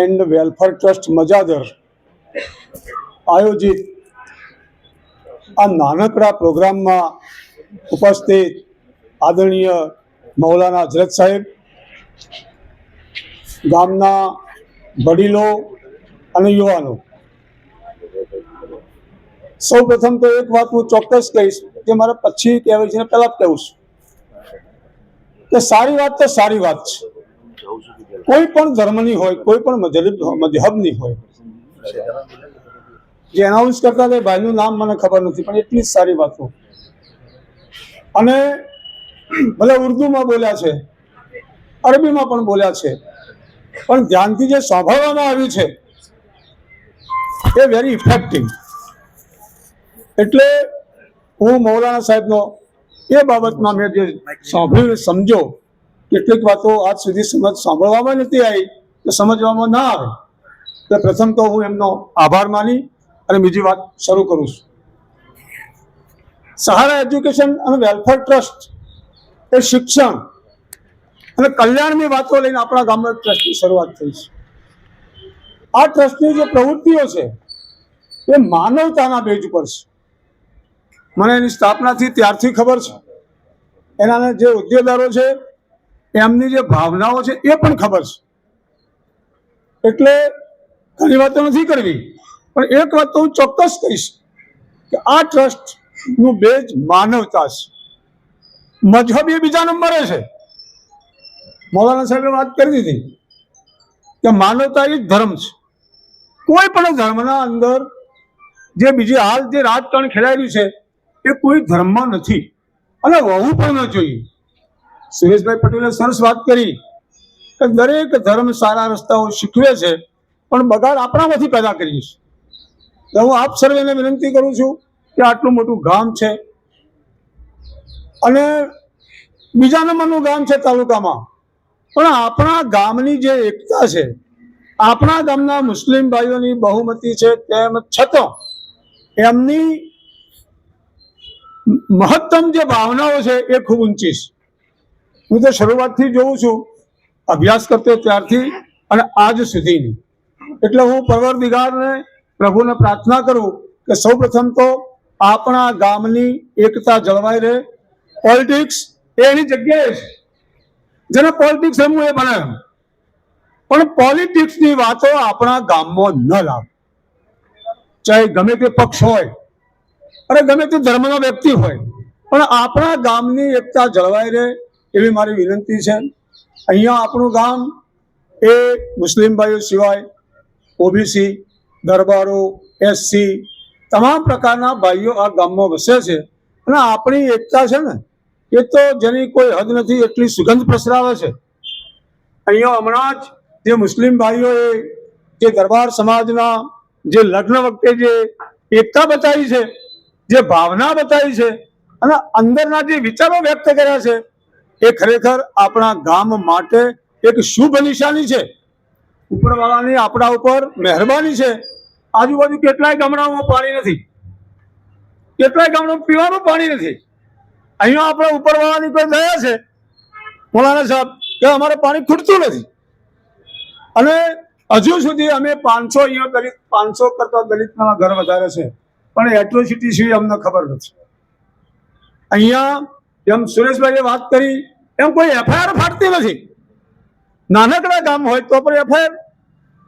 S5: એન્ડ વેલફેર ટ્રસ્ટ મજાદર આયોજિત આ નાનકડા પ્રોગ્રામમાં ઉપસ્થિત આદરણીય મૌલાના હજરત સાહેબ, ગામના વડીલો અને યુવાનો, સૌ પ્રથમ તો એક વાત હું ચોક્કસ કહીશ જે મારે પછી કહેવાય છે, પહેલા જ કહું છું કે સારી વાત તો સારી વાત છે, કોઈ પણ ધર્મની હોય, કોઈ પણ મજહબની હોય. જે એનાઉન્સ કરતા હતા ભાઈનું નામ મને ખબર નથી, પણ એટલી જ સારી વાતો. અને ભલે ઉર્દુમાં બોલ્યા છે, અરબીમાં પણ બોલ્યા છે, પણ ધ્યાનથી જે સાંભળવામાં આવ્યું છે એ વેરી ઇફેક્ટિવ. એટલે હું મૌલાના સાહેબનો એ બાબતમાં મેં જે સાંભળ્યું સમજો, કેટલીક વાતો આજ સુધી સાંભળવામાં નથી આવી કે સમજવામાં ના આવે, તો પ્રથમ તો હું એમનો આભાર માની અને બીજી વાત શરૂ કરું છું. સહારા એજ્યુકેશન અને વેલફેર ટ્રસ્ટ એ શિક્ષણ અને કલ્યાણની વાતો લઈને આપણા ગામમાં ટ્રસ્ટની શરૂઆત થઈ છે. આ ટ્રસ્ટની જે પ્રવૃત્તિઓ છે એ માનવતાના બેઝ ઉપર છે. મને એની સ્થાપનાથી ત્યારથી ખબર છે, એના જે હોદ્દેદારો છે એમની જે ભાવનાઓ છે એ પણ ખબર છે. એટલે ઘણી વાતો નથી કરવી, પણ એક વાત તો હું ચોક્કસ કહીશ કે આ ટ્રસ્ટનું બેઝ માનવતા છે. મજહબ એ બીજા નંબરે છે. મૌલાના સાહેબે વાત કરી દીધી કે માનવતા એ જ ધર્મ છે. કોઈ પણ ધર્મના અંદર જે બીજી હાલ જે રાજકારણ ખેલાઈ રહ્યું છે એ કોઈ ધર્મમાં નથી અને હોવું પણ ન જોઈએ. સુરેશભાઈ પટેલે સરસ વાત કરી કે દરેક ધર્મ સારા રસ્તાઓ શીખવે છે, પણ બગાડ આપણામાંથી પેદા કરીએ છીએ. હું આપ સર્વેને વિનંતી કરું છું કે આટલું મોટું ગામ છે અને બીજા નંબરનું ગામ છે તાલુકામાં, પણ આપણા ગામની જે એકતા છે, આપણા ગામના મુસ્લિમ ભાઈઓની બહુમતી છે, તેમ છતાં એમની મહત્તમ જે ભાવનાઓ છે એ ખૂબ ઊંચી છે. હું તો શરૂઆતથી જોઉં છું, અભ્યાસ કરતો ત્યારથી અને આજ સુધીની. એટલે હું પરવરદિગારને, પ્રભુને પ્રાર્થના કરું કે સૌ પ્રથમ તો આપણા ગામની એકતા જળવાઈ રહે. પોલિટિક્સ એની જગ્યાએ છે, જેને પોલિટિક્સ રમવું એ બને, પણ પોલિટિક્સની વાતો આપણા ગામમાં ન લાવે. ચાહે ગમે તે પક્ષ હોય અને ગમે તે ધર્મનો વ્યક્તિ હોય, પણ આપણા ગામની એકતા જળવાઈ રહે એવી મારી વિનંતી છે. અહીંયા આપણું ગામ એ મુસ્લિમ ભાઈઓ સિવાય ઓબીસી, દરબારો, એસસી તમામ પ્રકારના ભાઈઓ આ ગામમાં વસે છે. અને આપણી એકતા છે ને એ તો જેની કોઈ હદ નથી, એટલી સુગંધ પ્રસરાવે છે. અહીંયા હમણાં જ જે મુસ્લિમ ભાઈઓએ જે દરબાર સમાજના જે લગ્ન વખતે જે એકતા બતાવી છે, જે ભાવના બતાવી છે અને અંદરના જે વિચારો વ્યક્ત કર્યા છે, એ ખરેખર આપણા ગામ માટે એક શુભ નિશાની છે. ઉપરવાળાની આપણા ઉપર મહેરબાની છે. આજુબાજુ કેટલાય ગામડાઓમાં પાણી નથી, કેટલાય ગામડામાં પીવાનું પાણી નથી. અહીંયા આપણે ઉપરવાળાની કોઈ દયા છે મૌલાના સાહેબ કે અમારે પાણી ખૂટતું નથી. અને હજુ સુધી અમે 500 અહીંયા દલિત, 500 કરતા દલિતના ઘર વધારે છે, પણ એટ્રોસિટી શું અમને ખબર નથી. અહીંયા જેમ સુરેશભાઈએ વાત કરી એમ કોઈ એફઆઈઆર ફાટતી નથી. નાનકડા ગામ હોય તો પણ એફઆઈઆર.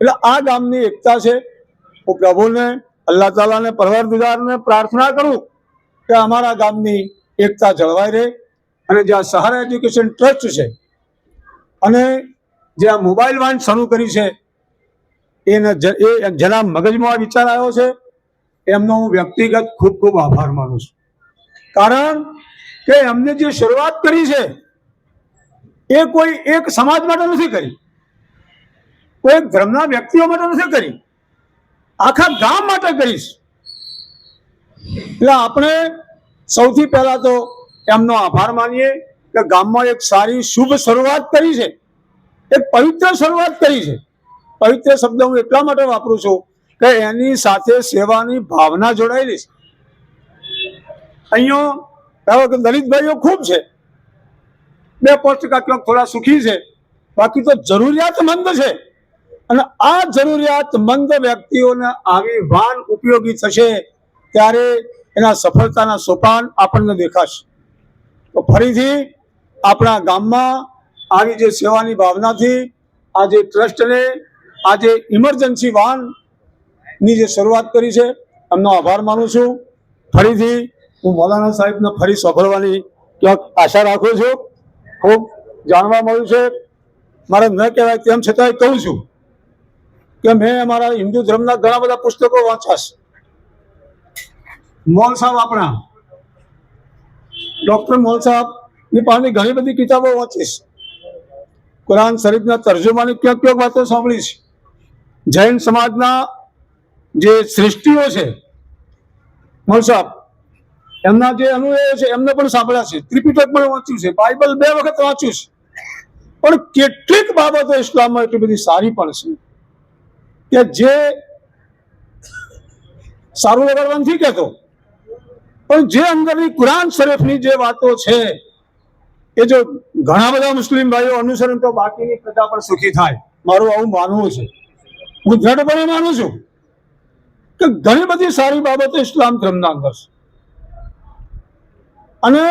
S5: એટલે આ ગામની એકતા છે. હું પ્રભુને, અલ્લાહ તાલાને, પરવરદિગારને પ્રાર્થના કરું કે અમારા ગામની એકતા જળવાઈ રહે. અને જે આ સહારા એજ્યુકેશન ટ્રસ્ટ છે અને જે આ મોબાઈલ વાન શરૂ કરી છે એને જેના મગજમાં આ વિચાર આવ્યો છે એમનો હું વ્યક્તિગત ખૂબ ખૂબ આભાર માનું છું. કારણ કે એમને જે શરૂઆત કરી છે એ કોઈ એક સમાજ માટે નથી કરી, કોઈ એક ધર્મના વ્યક્તિઓ માટે નથી કરી, આખા ગામ માટે કરીશ. એટલે આપણે સૌથી પહેલા તો એમનો આભાર માનીએ કે ગામમાં એક સારી શુભ શરૂઆત કરી છે, એક પવિત્ર શરૂઆત કરી છે. પવિત્ર શબ્દ હું એટલા માટે વાપરું છું કે એની સાથે સેવાની ભાવના જોડાયેલી છે. અહીંયા દલિત ભાઈઓ ખૂબ છે, 2-5% ક્યાંક થોડા સુખી છે, બાકી તો જરૂરિયાતમંદ છે. અને આ જરૂરિયાતમંદ વ્યક્તિઓને આવી વાન ઉપયોગી થશે ત્યારે એના સફળતાના સોપાન આપણને દેખાશે. તો ફરીથી આપણા ગામમાં આવી જે સેવાની ભાવનાથી આજે ટ્રસ્ટને આજે ઇમરજન્સી વાનની જે શરૂઆત કરી છે એમનો આભાર માનું છું. ફરીથી હું મૌલાના સાહેબને ફરી સાંભળવાની ક્યાંક આશા રાખું છું. ખૂબ જાણવા મળ્યું છે. મારે ન કહેવાય તેમ છતાંય કહું છું કે મેં અમારા હિન્દુ ધર્મના ઘણા બધા પુસ્તકો વાંચ્યા છે. મોલ સાહેબ આપણા ડૉક્ટર મોલ સાહેબની પાસેની ઘણી બધી કિતાબો વાંચી છે. કુરાન શરીફના તર્જુમાની ક્યાંક ક્યાંક વાતો સાંભળી છે. જૈન સમાજના જે સૃષ્ટિઓ છે મોલ સાહેબ એમના જે અનુયાયીઓ છે એમને પણ સાંભળ્યા છે. ત્રિપિટક પણ વાંચ્યું છે. બાઇબલ 2 વખત વાંચ્યું છે. પણ કેટલીક બાબતો ઇસ્લામમાં એટલી બધી સારી પણ છે કે જે સારું લગાડવા નથી કહેતો, પણ જે અંદરની કુરાન શરીફની જે વાતો છે એ જો ઘણા બધા મુસ્લિમ ભાઈઓ અનુસરણ તો બાકીની પ્રજા પણ સુખી થાય. મારું આવું માનવું છે. હું દ્રઢપણે માનું છું કે ઘણી બધી સારી બાબતો ઇસ્લામ ધર્મના અંદર છે. અને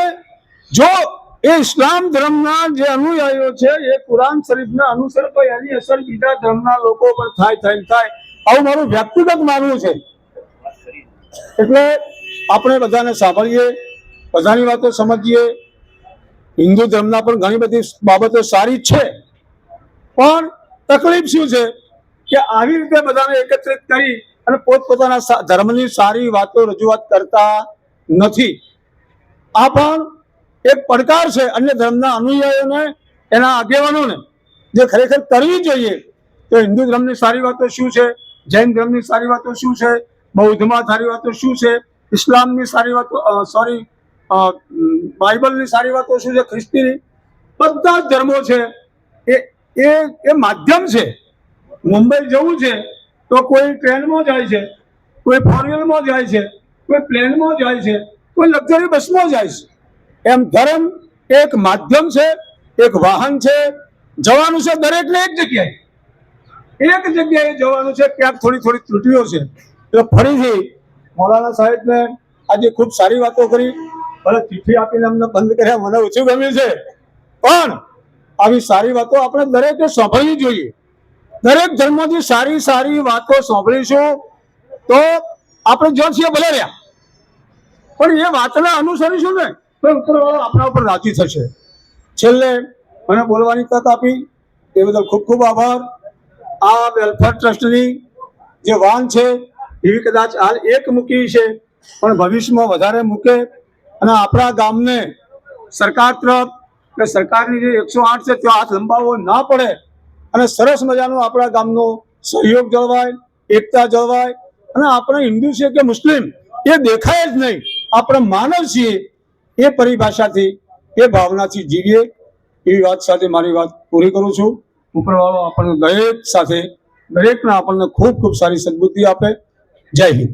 S5: જો એ ઇસ્લામ ધર્મના જે અનુયાયીઓ છે એ કુરાન શરીફના અનુસર તો એની અસર બીજા ધર્મના લોકો પર થાય. આવું મારું વ્યક્તિગત માનવું છે. એટલે આપણે બધાને સાંભળીએ, બધાની વાતો સમજીએ. હિન્દુ ધર્મના પણ ઘણી બધી બાબતો સારી છે, પણ તકલીફ શું છે કે આવી રીતે બધાને એકત્રિત કરી અને પોતપોતાના ધર્મની સારી વાતો રજૂઆત કરતા નથી. આ પણ એક પડકાર છે અન્ય ધર્મના અનુયાયીઓને, એના આગેવાનોને, જે ખરેખર કરવી જોઈએ. તો હિન્દુ ધર્મની સારી વાતો શું છે, જૈન ધર્મની સારી વાતો શું છે, બૌદ્ધમાં સારી વાતો શું છે, ઇસ્લામની સારી વાતો બાઇબલની સારી વાતો શું છે, ખ્રિસ્તીની, બધા જ ધર્મો છે એ માધ્યમ છે. મુંબઈ જવું છે તો કોઈ ટ્રેનમાં જાય છે, કોઈ ફોર વ્હીલમાં જાય છે, કોઈ પ્લેનમાં જાય છે, કોઈ લક્ઝરી બસમાં જાય છે. એમ ધર્મ એક માધ્યમ છે, એક વાહન છે. જવાનું છે દરેકને એક જગ્યાએ જવાનું છે. ક્યાંક થોડી ત્રુટીઓ છે. એટલે ફરીથી મૌલાના સાહેબને આજે ખૂબ સારી વાતો કરી. ભલે ચિઠ્ઠી આપીને અમને બંધ કર્યા, મને ઓછું ગમ્યું છે, પણ આવી સારી વાતો આપણે દરેકે સાંભળવી જોઈએ. દરેક ધર્મોથી સારી વાતો સાંભળીશું તો આપણે જો છીએ ભલે રહ્યા, પણ એ વાતને અનુસરીશું ને તો ઉપરવાળો આપણા ઉપર રાજી થશે. છેલ્લે મને બોલવાની તક આપી એ બદલ ખૂબ ખૂબ આભાર. આ વેલફેર ટ્રસ્ટની જે વાન છે એવી કદાચ હાલ એક મૂકી છે, પણ ભવિષ્યમાં વધારે મૂકે અને આપણા ગામને સરકાર તરફ કે સરકારની જે 108 છે ત્યાં હાથ લંબાવવો ના પડે અને સરસ મજાનો આપણા ગામનો સહયોગ જળવાય, એકતા જળવાય અને આપણે હિન્દુ છે કે મુસ્લિમ એ દેખાય જ નહીં, આપણે માનવ છીએ એ પરિભાષાથી, એ ભાવનાથી જીવીએ. એવી વાત સાથે મારી વાત પૂરી કરું છું. ઉપરવાળો આપણને દરેક સાથે દરેકને આપણને ખૂબ ખૂબ સારી સદબુદ્ધિ આપે. જય હિન્દ.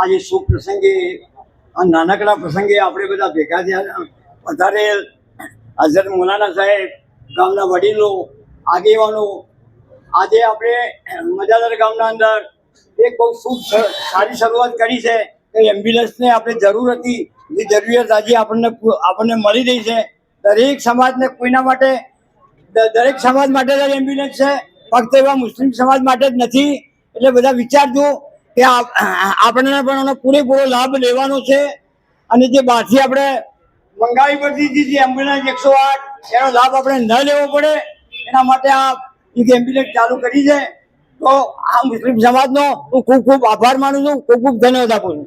S6: આજે શુભ પ્રસંગે, આ નાનકડા પ્રસંગે આપણે બધા ભેગા થયા. વધારે હઝરત મૌલાના સાહેબ, ગામના વડીલો, આગેવાનો, આજે આપણે મજાદર ગામના અંદર એક બહુ શુભ સારી શરૂઆત કરી છે કે એમ્બ્યુલન્સને આપણે જરૂર હતી, જે જરૂરિયાત આજે આપણને મળી રહી છે. દરેક સમાજને કોઈના માટે, દરેક સમાજ માટે જ એમ્બ્યુલન્સ છે, ફક્ત એવા મુસ્લિમ સમાજ માટે જ નથી. એટલે બધા વિચારજો કે આપણને પણ એનો પૂરેપૂરો લાભ લેવાનો છે. અને જે બહારથી આપણે મંગાવી પડતી જે એમ્બ્યુલન્સ 108 એનો લાભ આપણે ન લેવો પડે એના માટે આ એમ્બ્યુલન્સ ચાલુ કરી છે. તો આ મુસ્લિમ સમાજનો હું ખૂબ ખૂબ આભાર માનું છું, ખૂબ ખૂબ ધન્યવાદ આપું છું.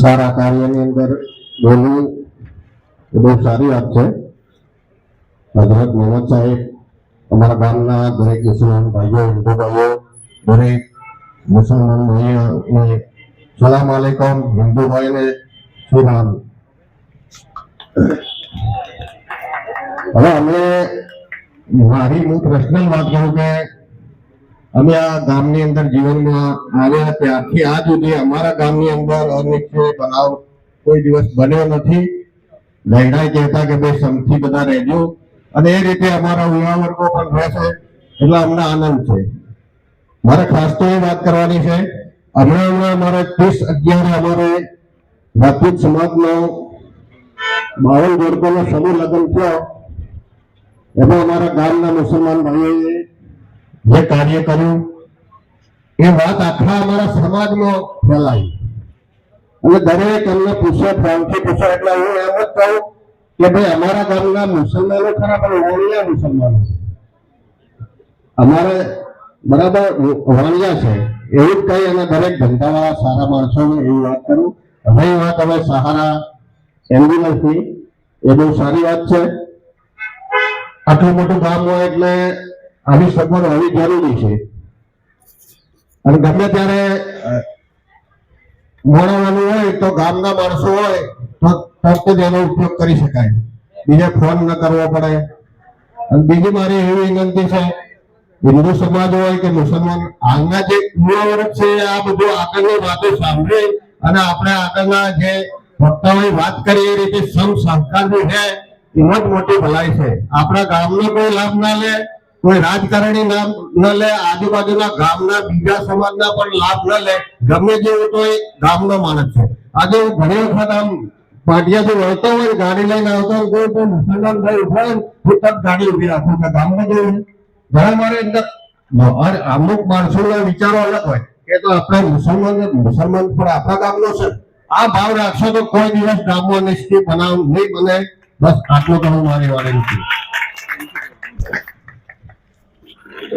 S4: સારા કાર્યની અંદર બોલવું એ બહુ સારી વાત છે. હજરત મોહમ્મદ સાહેબ અમારા ગામના દરેક મુસલમાન ભાઈઓ, હિન્દુ ભાઈઓ, દરેક મુસલમાન ભાઈઓને સલામ આલેકુમ, હિન્દુ ભાઈને શ્રી રામ. હવે અમે મારી હું પર્સનલ વાત કરું કે અમે આ ગામની અંદર જીવનમાં આવ્યા ત્યારથી આજ સુધી અમારા ગામની અંદર અનિચ્છનીય બનાવ કોઈ દિવસ બન્યો નથી. લહેરાઈ કહેતા કે ભાઈ સમથી બધા રહેજો, અને એ રીતે અમારા યુવા વર્ગો પણ રહેશે એટલે અમને આનંદ છે. મારે ખાસ તો એ વાત કરવાની છે, હમણાં અમારે 30/11 અમારે રાજપૂત સમાજનો 52 જોડકોનો સમૂહ લગ્ન થયો. એમાં અમારા ગામના મુસલમાન ભાઈઓએ જે કાર્ય કર્યું એ વાત આખા અમારા સમાજમાં ફેલાઈ, અને દરેક અમને પૂછે, ફોનથી પૂછે, એટલે હું એમ જ કહું કે ભાઈ અમારા ગામના મુસલમાનો ખરા પણ વાણિયા મુસલમાનો, અમારે બરાબર વાણિયા છે એવું જ કહી અને દરેક ધંધાવાળા સારા માણસો એવી વાત કરું. હવે વાત હવે સહારા એમ્બ્યુલન્સની, એ બહુ સારી વાત છે. આટલું મોટું ગામ હોય એટલે આવી સગવડ હોવી જરૂરી છે, અને ગમે ત્યારે મળવાનું હોય તો ગામના માણસો હોય તો તરત જ એનો ઉપયોગ કરી શકાય, બીજે ફોન ન કરવો પડે. અને બીજી મારી એવી વિનંતી છે, હિન્દુ સમાજ હોય કે મુસલમાન, હાલના જે યુવા વર્ગ છે આ બધું આગળની વાતો સાંભળી અને આપણે આગળના જે વક્તાઓએ વાત કરી એ રીતે સમ સહકારની છે એમાં જ મોટી ભલાઈ છે. આપણા ગામનો કોઈ લાભ ના લે, કોઈ રાજકારણી નામ ન લે, આજુબાજુના ગામના બીજા સમાજના પણ લાભ ન લે, ગમે જેવું તો એ ગામનો માણસ છે. આજે હું ઘણી વખત આમ પાટિયાથી વળતો હોય, ગાડી લઈને આવતો હોય, કોઈ મુસલમાન ભાઈ ઉભા હોય હું તક ગાડી ઉભી રાખું કે ગામમાં જેવું છે. ઘણા મારે અંદર અમુક માણસોના વિચારો અલગ હોય કે તો આપણે મુસલમાન પણ આપણા ગામનો છે, આ ભાવ રાખશો તો કોઈ દિવસ ગામમાં નિશ્ચિત બનાવ નહીં બને. બસ આટલું કહું મારી વાળી નથી.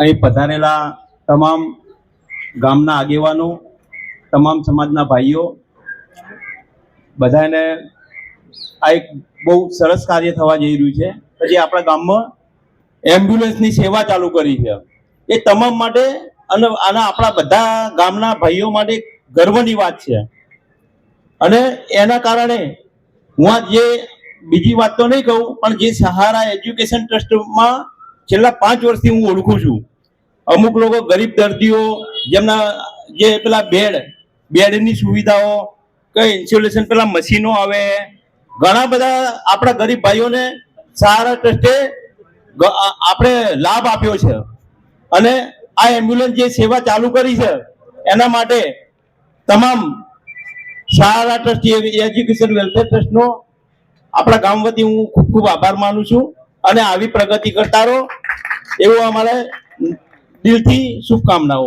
S2: અહીં પધારેલા તમામ ગામના આગેવાનો, તમામ સમાજના ભાઈઓ, બધાને આ એક બહુ સરસ કાર્ય થવા જઈ રહ્યું છે. પછી આપણા ગામમાં એમ્બ્યુલન્સની સેવા ચાલુ કરી છે, એ તમામ માટે અને આપણા બધા ગામના ભાઈઓ માટે ગર્વની વાત છે. અને એના કારણે હું આ જે બીજી વાત તો નહીં કહું, પણ જે સહારા એજ્યુકેશન ટ્રસ્ટમાં છેલ્લા 5 વર્ષથી હું ઓળખું છું. અમુક લોકો ગરીબ દર્દીઓ જેમના જે પેલા બેડની સુવિધાઓ, કઈ ઇન્સ્યુલેશન પેલા મશીનો આવે, ઘણા બધા આપણા ગરીબ ભાઈઓને સહારા ટ્રસ્ટે આપણે લાભ આપ્યો છે. અને આ એમ્બ્યુલન્સ જે સેવા ચાલુ કરી છે એના માટે તમામ સહારા ટ્રસ્ટ એજ્યુકેશન વેલફેર ટ્રસ્ટનો આપણા ગામ વતી હું ખૂબ ખૂબ આભાર માનું છું. અને આવી પ્રગતિ કરતા રહો એવું અમારે દિલથી શુભકામનાઓ.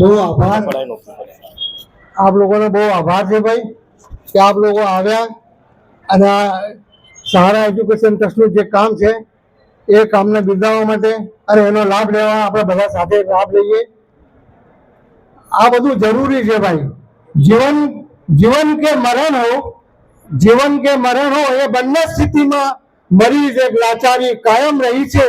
S4: બહુ આભાર આપ લોકોનો, બહુ આભાર છે ભાઈ કે આપ લોકો આવ્યા અને આ સહારા એજ્યુકેશન ટ્રસ્ટનું જે કામ છે એ કામને બિરદાવવા માટે અને એનો લાભ લેવા આપણે બધા સાથે લાભ લઈએ। આ બધું જરૂરી છે ભાઈ। જીવન કે મરણ હો એ બંને સ્થિતિમાં મરીઝ એક લાચારી કાયમ રહી છે।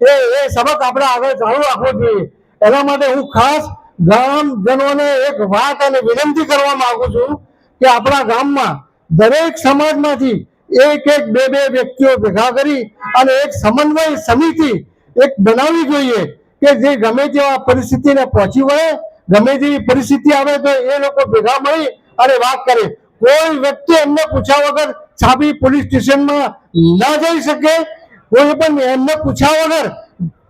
S4: એ સબક આપણે આગળ ચાલુ રાખવો જોઈએ। એના માટે હું ખાસ ગામજનોને એક વાત અને વિનંતી કરવા માંગુ છું કે આપણા ગામમાં દરેક સમાજમાંથી એક બે વ્યક્તિઓ ભેગા કરી અને એક સમન્વય સમિતિ એક બનાવવી જોઈએ કે જે ગમે તેવા પરિસ્થિતિને પહોંચી વળે, ગમે તેવી પરિસ્થિતિ આવે તો એ લોકો ભેગા મળી અને વાત કરે। કોઈ વ્યક્તિ એમને પૂછ્યા વગર છાપી પોલીસ સ્ટેશનમાં ના જઈ શકે। કોઈ પણ એમને પૂછ્યા વગર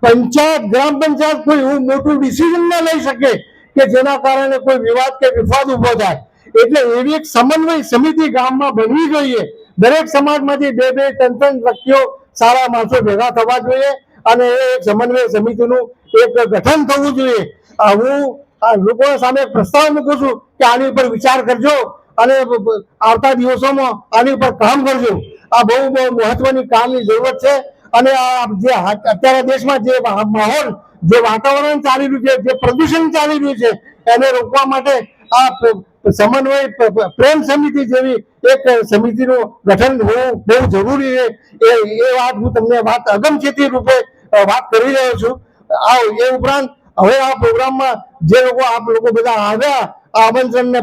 S4: પંચાયત, ગ્રામ પંચાયત કોઈ એવું મોટું ડિસિઝન ના લઈ શકે કે જેના કારણે કોઈ વિવાદ કે વિવાદ ઉભો થાય। એટલે એવી એક સમન્વય સમિતિ ગામમાં બનવી જોઈએ। દરેક સમાજમાંથી બે ત્રણ વ્યક્તિઓ સારા માણસો ભેગા થવા જોઈએ અને એ સમન્વય સમિતિનું એક ગઠન થવું જોઈએ। હું આ લોકો સામે પ્રસ્તાવ મૂકું છું કે આની ઉપર વિચાર કરજો અને આવતા દિવસોમાં આની ઉપર કામ કરજો। આ બહુ મહત્વની કામની જરૂરત છે અને આ જે અત્યારે દેશમાં જે માહોલ, જે વાતાવરણ ચાલી રહ્યું છે, જે પ્રદૂષણ ચાલી રહ્યું છે એને રોકવા માટે આ સમન્વય પ્રેમ સમિતિ જેવી એક સમિતિનું ગઠન હોવું બહુ જરૂરી છે। એ વાત હું તમને વાત અગમચેતી રૂપે વાત કરી રહ્યો છું। એ ઉપરાંત હવે આ પ્રોગ્રામમાં જે લોકો આપ લોકો બધા આવ્યા, આ આમંત્રણને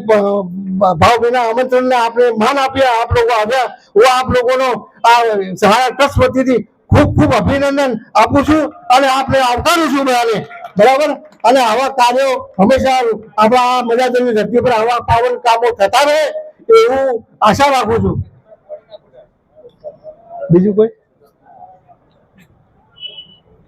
S4: ભાવભીના આમંત્રણને આપણે માન આપ્યા, આપ લોકો આવ્યા, હું આપ લોકોનો આ સહારા ટ્રસ્ટ વતીથી ખૂબ ખૂબ અભિનંદન આપું છું અને આપને આવકારું છું બધાને, બરાબર। અને આવા કાર્યો હંમેશા આપણા આ મજાદરની ધરતી પર આવા પાવન કામો થતા રહે એવું આશા રાખું છું। બીજું કોઈ?